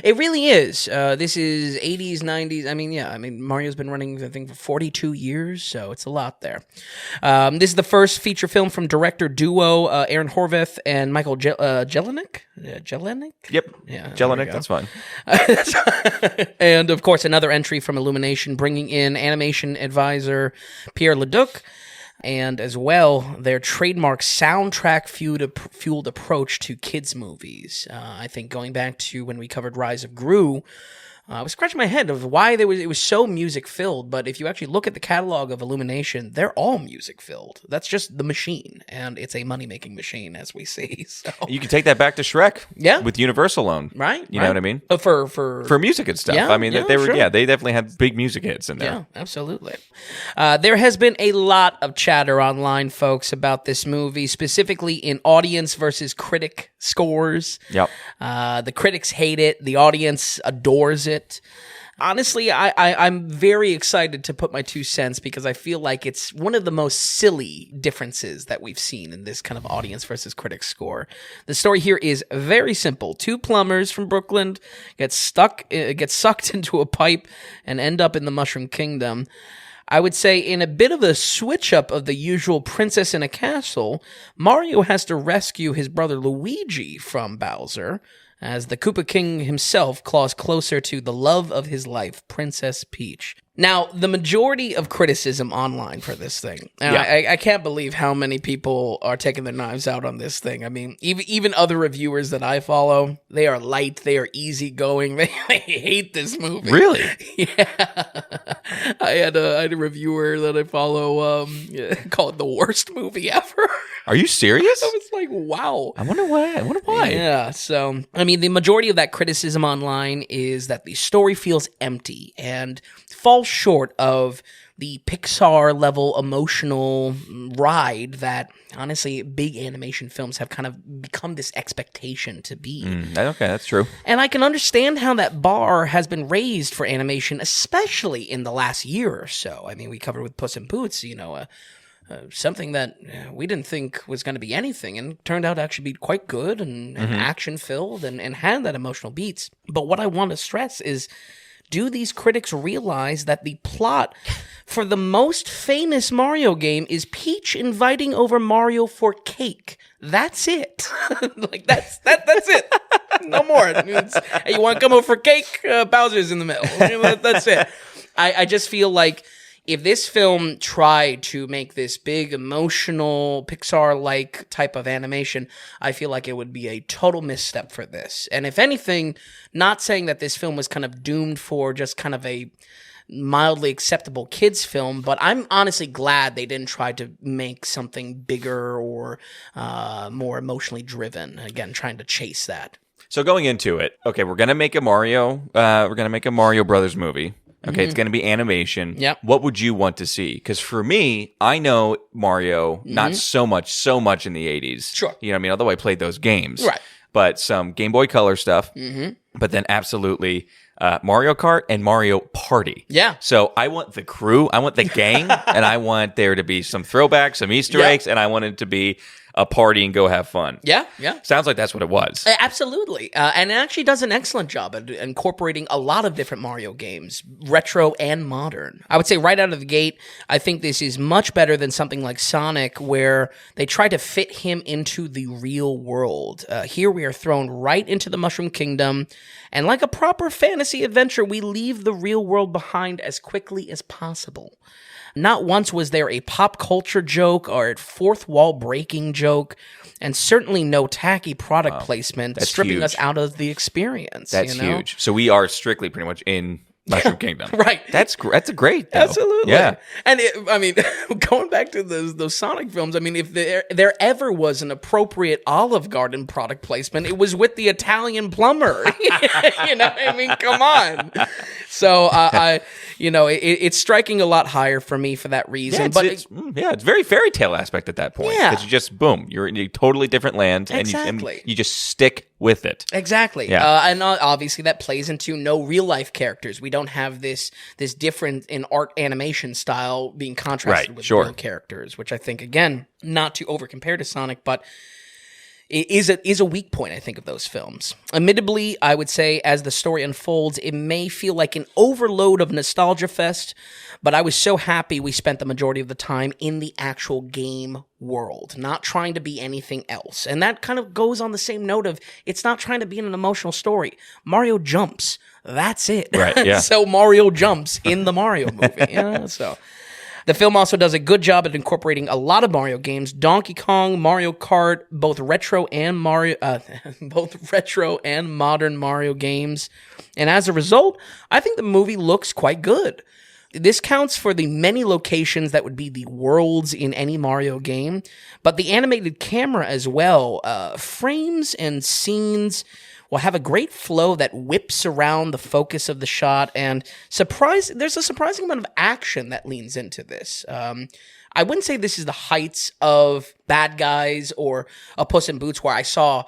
It really is. This is 80s, 90s. I mean, Mario's been running, I think, for 42 years, so it's a lot there. This is the first feature film from director duo Aaron Horvath and Michael Jelenic? Jelenic? Yep. Yeah, Jelenic, that's fine. And, of course, another entry from Illumination, bringing in animation advisor Pierre Leduc, and as well, their trademark soundtrack-fueled approach to kids' movies. I think going back to when we covered Rise of Gru, I was scratching my head of why it was so music-filled, but if you actually look at the catalog of Illumination, they're all music-filled. That's just the machine, and it's a money-making machine, as we see. So. You can take that back to Shrek. Yeah. With Universal own. Right. You know what I mean? For music and stuff. Yeah, I mean, yeah, they were, sure. they definitely had big music hits in there. Yeah, absolutely. There has been a lot of chatter online, folks, about this movie, specifically in audience versus critic scores. Yep. The critics hate it. The audience adores it. Honestly, I'm very excited to put my 2 cents because I feel like it's one of the most silly differences that we've seen in this kind of audience versus critics score. The story here is very simple. 2 plumbers from Brooklyn get sucked into a pipe and end up in the Mushroom Kingdom. I would say in a bit of a switch up of the usual princess in a castle, Mario has to rescue his brother Luigi from Bowser, as the Koopa King himself claws closer to the love of his life, Princess Peach. Now, the majority of criticism online for this thing, and I can't believe how many people are taking their knives out on this thing. I mean, even other reviewers that I follow, they are light, they are easygoing, they hate this movie. Really? Yeah. I had a reviewer that I follow call it the worst movie ever. Are you serious? I was like, wow. I wonder why. Yeah, so, I mean, the majority of that criticism online is that the story feels empty and falls short of the Pixar level emotional ride that honestly big animation films have kind of become this expectation to be. Okay, that's true. And I can understand how that bar has been raised for animation, especially in the last year or so. I mean, we covered with Puss in Boots, something that we didn't think was going to be anything and turned out to actually be quite good and action-filled and had that emotional beats. But what I want to stress is, do these critics realize that the plot for the most famous Mario game is Peach inviting over Mario for cake? That's it. That's it. No more. Hey, you want to come over for cake? Bowser's in the middle. That's it. I just feel like if this film tried to make this big, emotional, Pixar-like type of animation, I feel like it would be a total misstep for this. And if anything, not saying that this film was kind of doomed for just kind of a mildly acceptable kids film, but I'm honestly glad they didn't try to make something bigger or more emotionally driven. Again, trying to chase that. So going into it, okay, we're gonna make a Mario Brothers movie. Okay, It's going to be animation. Yep. What would you want to see? Because for me, I know Mario not so much in the 80s. Sure. You know what I mean? Although I played those games. Right. But some Game Boy Color stuff. But then absolutely Mario Kart and Mario Party. Yeah. So I want the crew, I want the gang, and I want there to be some throwbacks, some Easter eggs, and I want it to be a party and go have fun. Yeah. Sounds like that's what it was. Absolutely. And it actually does an excellent job at incorporating a lot of different Mario games, retro and modern. I would say right out of the gate, I think this is much better than something like Sonic, where they try to fit him into the real world. Here we are thrown right into the Mushroom Kingdom, and like a proper fantasy adventure, we leave the real world behind as quickly as possible. Not once was there a pop culture joke or a fourth wall breaking joke, and certainly no tacky product placement stripping huge. us out of the experience. That's huge. So we are strictly pretty much in Mushroom Kingdom. Right. That's great, though. Absolutely. Yeah. And going back to those Sonic films, I mean, if there ever was an appropriate Olive Garden product placement, it was with the Italian plumber. Come on. So it's striking a lot higher for me for that reason. Yeah, it's very fairy tale aspect at that point. Yeah. Because you just, boom, you're in a totally different land. Exactly. And you just stick with it. Exactly. Yeah. And obviously that plays into no real life characters. We don't have this different in art animation style being contrasted with real characters, which I think, again, not to over compare to Sonic, but it is a weak point, I think, of those films. Admittedly, I would say as the story unfolds, it may feel like an overload of nostalgia fest, but I was so happy we spent the majority of the time in the actual game world, not trying to be anything else. And that kind of goes on the same note of it's not trying to be an emotional story. Mario jumps. That's it. Right, yeah. So Mario jumps in the Mario movie. So the film also does a good job at incorporating a lot of Mario games: Donkey Kong, Mario Kart, both retro and modern Mario games. And as a result, I think the movie looks quite good. This counts for the many locations that would be the worlds in any Mario game, but the animated camera as well. Frames and scenes will have a great flow that whips around the focus of the shot, and there's a surprising amount of action that leans into this. I wouldn't say this is the heights of Bad Guys or a Puss in Boots where I saw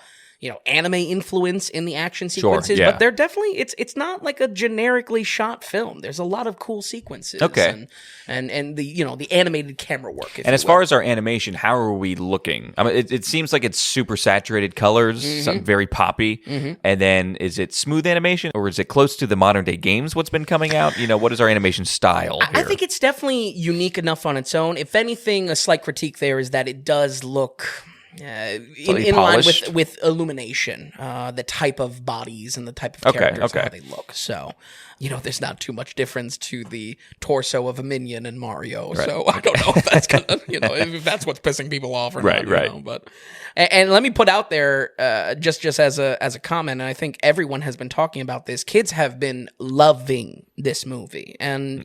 anime influence in the action sequences, yeah. but they're definitely, it's not like a generically shot film. There's a lot of cool sequences. Okay. And the animated camera work. And as far as our animation, how are we looking? I mean, it seems like it's super saturated colors, something very poppy. And then is it smooth animation or is it close to the modern day games? What's been coming out? What is our animation style here? I think it's definitely unique enough on its own. If anything, a slight critique there is that it does look in line with illumination, the type of bodies and the type of characters, how they look. So, there's not too much difference to the torso of a minion in Mario. Right. So I don't know if that's gonna, if that's what's pissing people off or not. Right. But and let me put out there, just as a comment, and I think everyone has been talking about this. Kids have been loving this movie, and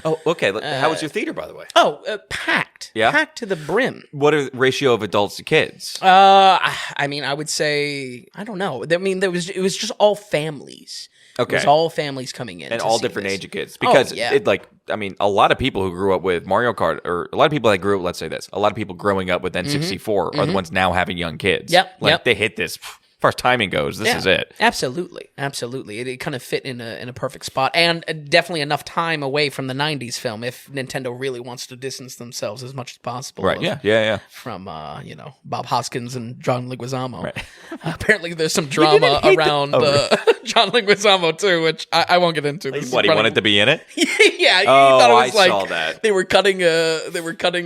Oh, okay. How was your theater, by the way? Packed. Yeah? Packed to the brim. What are the ratio of adults to kids? I would say, I don't know. I mean, it was just all families. Okay. It was all families coming in. And to all see different this. age of kids. Because, yeah. a lot of people who grew up with Mario Kart, or a lot of people that grew up, let's say this, a lot of people growing up with N64 are the ones now having young kids. Yep. They hit this. As far as timing goes, this is it. Absolutely. It kind of fit in a perfect spot, and definitely enough time away from the 90s film if Nintendo really wants to distance themselves as much as possible. Right, yeah. From, Bob Hoskins and John Leguizamo. Right. Apparently there's some drama around John Leguizamo, too, which I won't get into. This What, he wanted to be in it? Yeah, he Oh, thought it was I saw that. They were cutting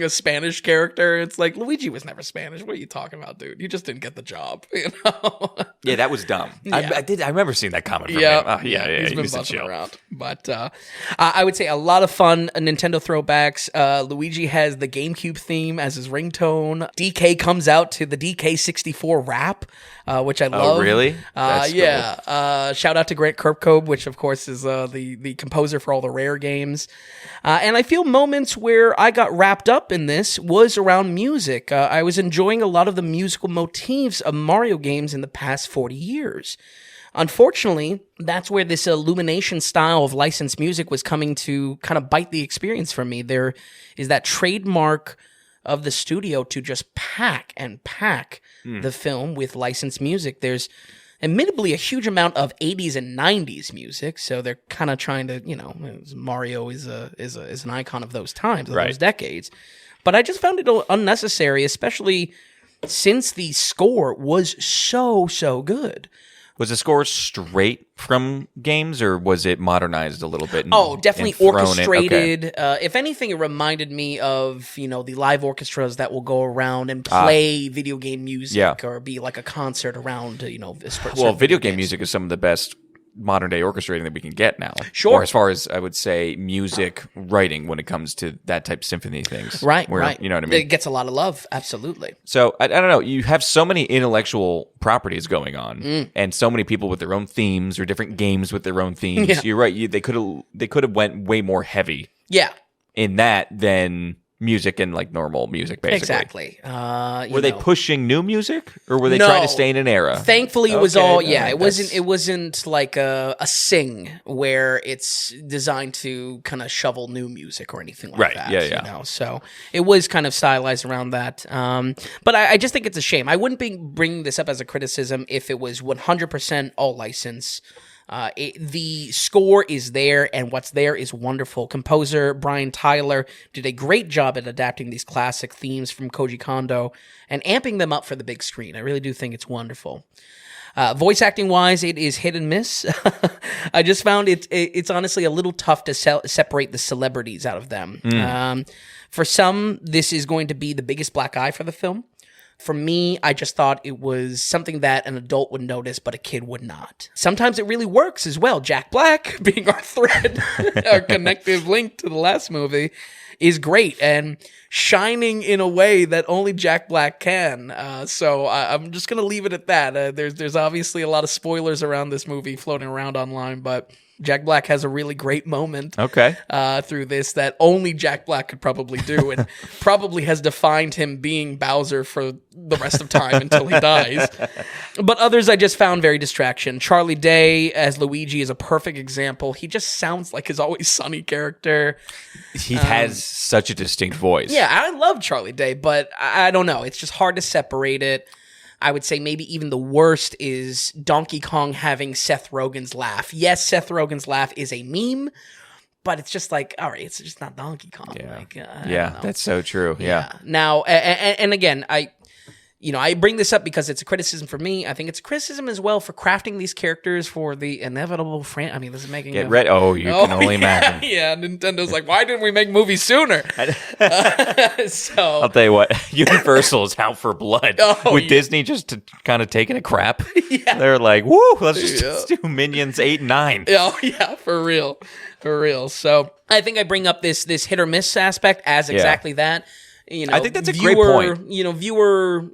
a Spanish character. It's like, Luigi was never Spanish. What are you talking about, dude? You just didn't get the job, you know? Yeah, that was dumb. Yeah. I remember seeing that comment from Yeah, him. He's he's been a buzzing chill. around. But I would say a lot of fun Nintendo throwbacks. Luigi has the GameCube theme as his ringtone. DK comes out to the DK64 rap, which I love. Oh, really? That's yeah. Shout out to Grant Kirkhope, which of course is the composer for all the Rare games. And I feel moments where I got wrapped up in this was around music. I was enjoying a lot of the musical motifs of Mario games in the past 40 years. Unfortunately, that's where this Illumination style of licensed music was coming to kind of bite the experience for me. There is that trademark of the studio to just pack the film with licensed music. There's admittedly a huge amount of 80s and 90s music, so they're kind of trying to, Mario is an icon of those times, of those decades. But I just found it unnecessary, especially since the score was so good. Was the score straight from games, or was it modernized a little bit? Definitely and thrown in? orchestrated. Okay. If anything, it reminded me of, the live orchestras that will go around and play video game music or be like a concert around, Video game music is some of the best modern day orchestrating that we can get now. Sure. Or as far as I would say music writing when it comes to that type of symphony things. Right. You know what I mean? It gets a lot of love. Absolutely. So I don't know. You have so many intellectual properties going on, and so many people with their own themes or different games with their own themes. Yeah. You're right. They could have went way more heavy. Yeah. In that than music and like normal music, basically. Exactly. Were they pushing new music, or were they trying to stay in an era? Thankfully, it was all. Yeah, right, it wasn't like a sing where it's designed to kind of shovel new music or anything like that. Yeah. So it was kind of stylized around that. But I just think it's a shame. I wouldn't be bringing this up as a criticism if it was 100% all license. The score is there, and what's there is wonderful. Composer Brian Tyler did a great job at adapting these classic themes from Koji Kondo and amping them up for the big screen. I really do think it's wonderful. Voice acting wise, it is hit and miss. I just found it's honestly a little tough to separate the celebrities out of them. For some, this is going to be the biggest black eye for the film. For me, I just thought it was something that an adult would notice, but a kid would not. Sometimes it really works as well. Jack Black, being our thread, our connective link to the last movie, is great and shining in a way that only Jack Black can. So I'm just going to leave it at that. There's obviously a lot of spoilers around this movie floating around online, but Jack Black has a really great moment through this that only Jack Black could probably do, and probably has defined him being Bowser for the rest of time until he dies. But others I just found very distraction. Charlie Day as Luigi is a perfect example. He just sounds like his Always Sunny character. He has such a distinct voice. Yeah, I love Charlie Day, but I don't know. It's just hard to separate it. I would say maybe even the worst is Donkey Kong having Seth Rogen's laugh. Yes, Seth Rogen's laugh is a meme, but it's just like, all right, it's just not Donkey Kong. Yeah, like, that's so true. Yeah. Now, and again, I bring this up because it's a criticism for me. I think it's a criticism as well for crafting these characters for the inevitable this is making Get ready. Oh, you can only imagine. Yeah, Nintendo's like, why didn't we make movies sooner? So I'll tell you what, Universal is out for blood. With Disney just kind of taking a crap. Yeah. They're like, woo, let's just do Minions 8 and 9. Oh, yeah, for real. So I think I bring up this hit or miss aspect as exactly that. I think that's a great point. Viewer,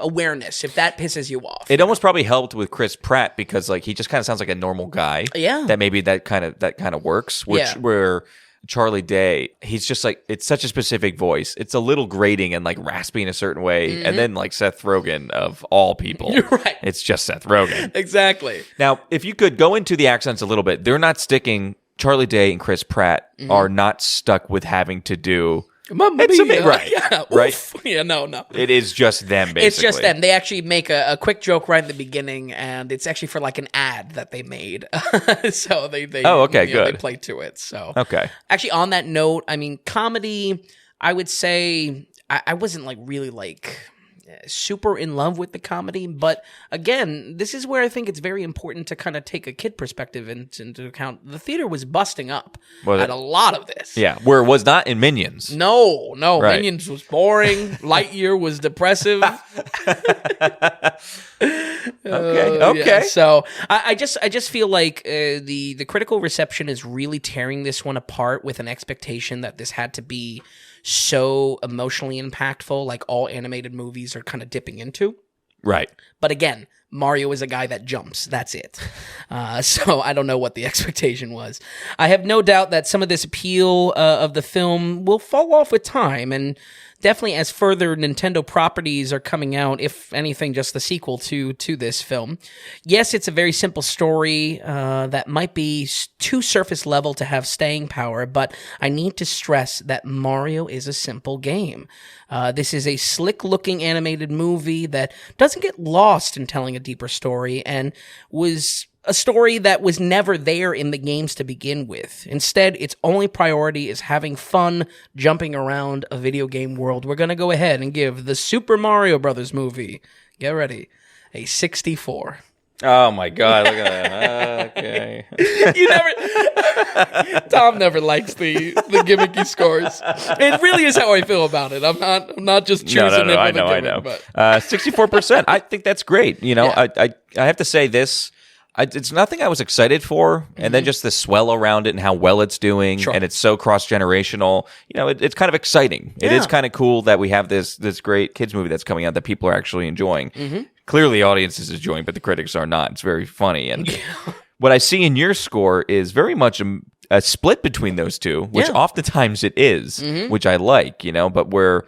awareness, if that pisses you off. It almost probably helped with Chris Pratt because like he just kind of sounds like a normal guy. Yeah. That maybe that kind of works. Where Charlie Day, he's just like, it's such a specific voice. It's a little grating and like raspy in a certain way. And then like Seth Rogen of all people. You're right. It's just Seth Rogen. Exactly. Now, if you could go into the accents a little bit, they're not sticking. Charlie Day and Chris Pratt are not stuck with having to do. Mamma It's a mia. bit right. Yeah. Right? Oof. Yeah, no. It is just them, basically. It's just them. They actually make a quick joke right in the beginning, and it's actually for like an ad that they made. So they Oh, okay, you know, good. they play to it. So Okay. actually, on that note, I mean, comedy. I would say I wasn't like really like super in love with the comedy, but again, this is where I think it's very important to kind of take a kid perspective into account. The theater was busting up at a lot of this. Yeah, where it was not in Minions. No, Right. Minions was boring. Lightyear was depressive. Okay. Yeah, so I just feel like the critical reception is really tearing this one apart with an expectation that this had to be so emotionally impactful, like all animated movies are kind of dipping into. Right. But again, Mario is a guy that jumps. That's it. So I don't know what the expectation was. I have no doubt that some of this appeal of the film will fall off with time, and definitely as further Nintendo properties are coming out, if anything, just the sequel to this film. Yes, it's a very simple story that might be too surface level to have staying power, but I need to stress that Mario is a simple game. This is a slick-looking animated movie that doesn't get lost in telling a deeper story, and was a story that was never there in the games to begin with. Instead, its only priority is having fun jumping around a video game world. We're going to go ahead and give the Super Mario Brothers movie, get ready, a 64. Oh my God! Look at that. Okay. Tom never likes the gimmicky scores. It really is how I feel about it. I'm not just choosing it for I the know. gimmick. But 64%. I think that's great. You know, Yeah. I have to say this. It's nothing I was excited for, and then just the swell around it and how well it's doing, Sure. and it's so cross generational. You know, it's kind of exciting. It is Yeah. kind of cool that we have this great kids movie that's coming out that people are actually enjoying. Clearly, audiences enjoying, but the critics are not. It's very funny, and what I see in your score is very much a split between those two, which Yeah. oftentimes it is, which I like. You know, but where.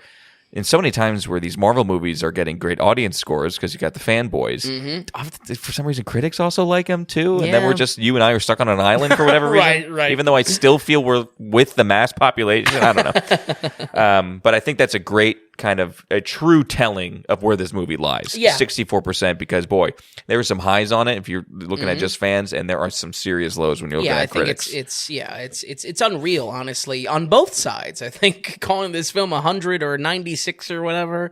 In so many times where these Marvel movies are getting great audience scores because you got the fanboys, for some reason critics also like them too, and then Yeah. we're just you and I are stuck on an island for whatever reason. Right. Even though I still feel we're with the mass population, I don't know. But I think that's a great kind of a true telling of where this movie lies. Yeah. 64% because boy, there are some highs on it if you're looking at just fans, and there are some serious lows when you're looking yeah, I at think critics. it's unreal, honestly, on both sides. I think calling this film 100 or 96 or whatever,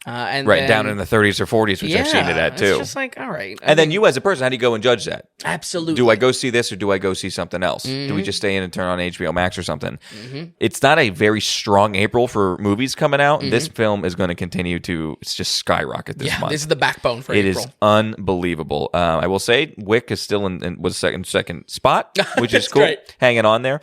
and Right, then, down in the 30s or 40s, which I've seen it at too. It's just like, all right, And then you as a person, how do you go and judge that? absolutely. Do I go see this or do I go see something else? Do we just stay in and turn on HBO Max or something? It's not a very strong April for movies coming out. This film is going to continue to just skyrocket this month. This is the backbone for It April. is unbelievable. I will say Wick is still was second spot, which is That's cool. great. Hanging on there.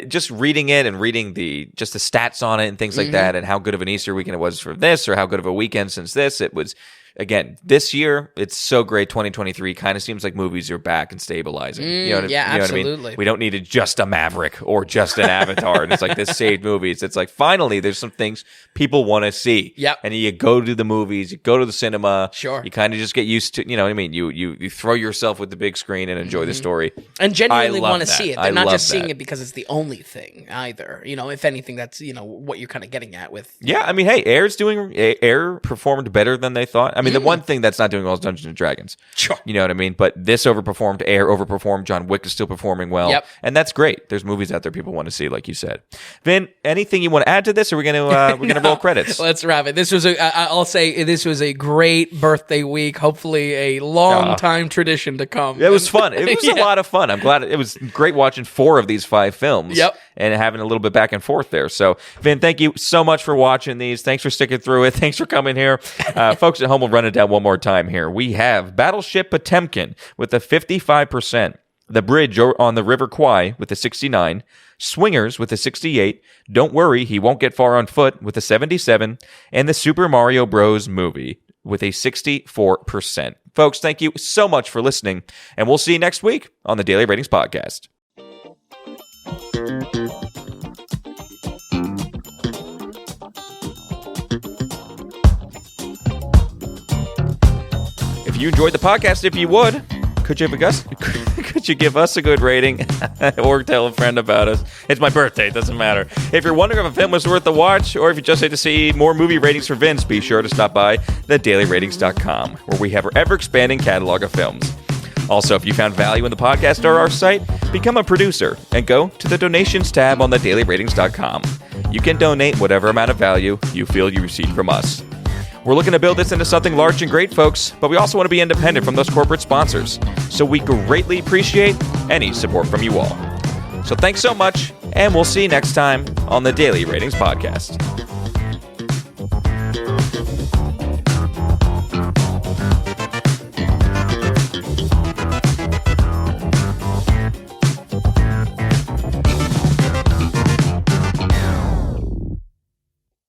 Just reading it and reading the stats on it and things like that, and how good of an Easter weekend it was for this, or how good of a weekend since this. It was, again, this year, it's so great. 2023 kind of seems like movies are back and stabilizing. You know what I absolutely. mean? We don't need just a Maverick or just an Avatar. And it's like this saved movies. It's like finally there's some things people want to see. Yep. And you go to the movies, you go to the cinema. Sure. You kind of just get used to, you know what I mean? You throw yourself with the big screen and enjoy the story. And genuinely I love want to that. see it. I They're not love just seeing that. it because it's the only thing either. You know, if anything, that's, you know, what you're kind of getting at with. Yeah, I mean, hey, Air performed better than they thought. I mean, the one thing that's not doing well is Dungeons and Dragons. Sure. You know what I mean? But this overperformed, Air overperformed, John Wick is still performing well. Yep. And that's great. There's movies out there people want to see, like you said. Vin, anything you want to add to this, or we're gonna roll credits? Let's wrap it. This was I'll say this was a great birthday week. Hopefully a long time tradition to come. It was fun. It was Yeah. a lot of fun. I'm glad it was great watching 4 of these 5 films. Yep. And having a little bit back and forth there. So, Vin, thank you so much for watching these. Thanks for sticking through it. Thanks for coming here. Folks at home will run it down one more time here. We have Battleship Potemkin with a 55%. The Bridge on the River Kwai with a 69. Swingers with a 68. Don't Worry, He Won't Get Far on Foot with a 77. And the Super Mario Bros. Movie with a 64%. Folks, thank you so much for listening, and we'll see you next week on the Daily Ratings Podcast. If you enjoyed the podcast, if you would, could you give us a good rating or tell a friend about us? It's my birthday, it doesn't matter. If you're wondering if a film was worth the watch, or if you just need to see more movie ratings for Vince, be sure to stop by thedailyratings.com, where we have our ever-expanding catalog of films. Also, if you found value in the podcast or our site, become a producer and go to the donations tab on thedailyratings.com. You can donate whatever amount of value you feel you received from us. We're looking to build this into something large and great, folks, but we also want to be independent from those corporate sponsors. So we greatly appreciate any support from you all. So thanks so much, and we'll see you next time on the Daily Ratings Podcast.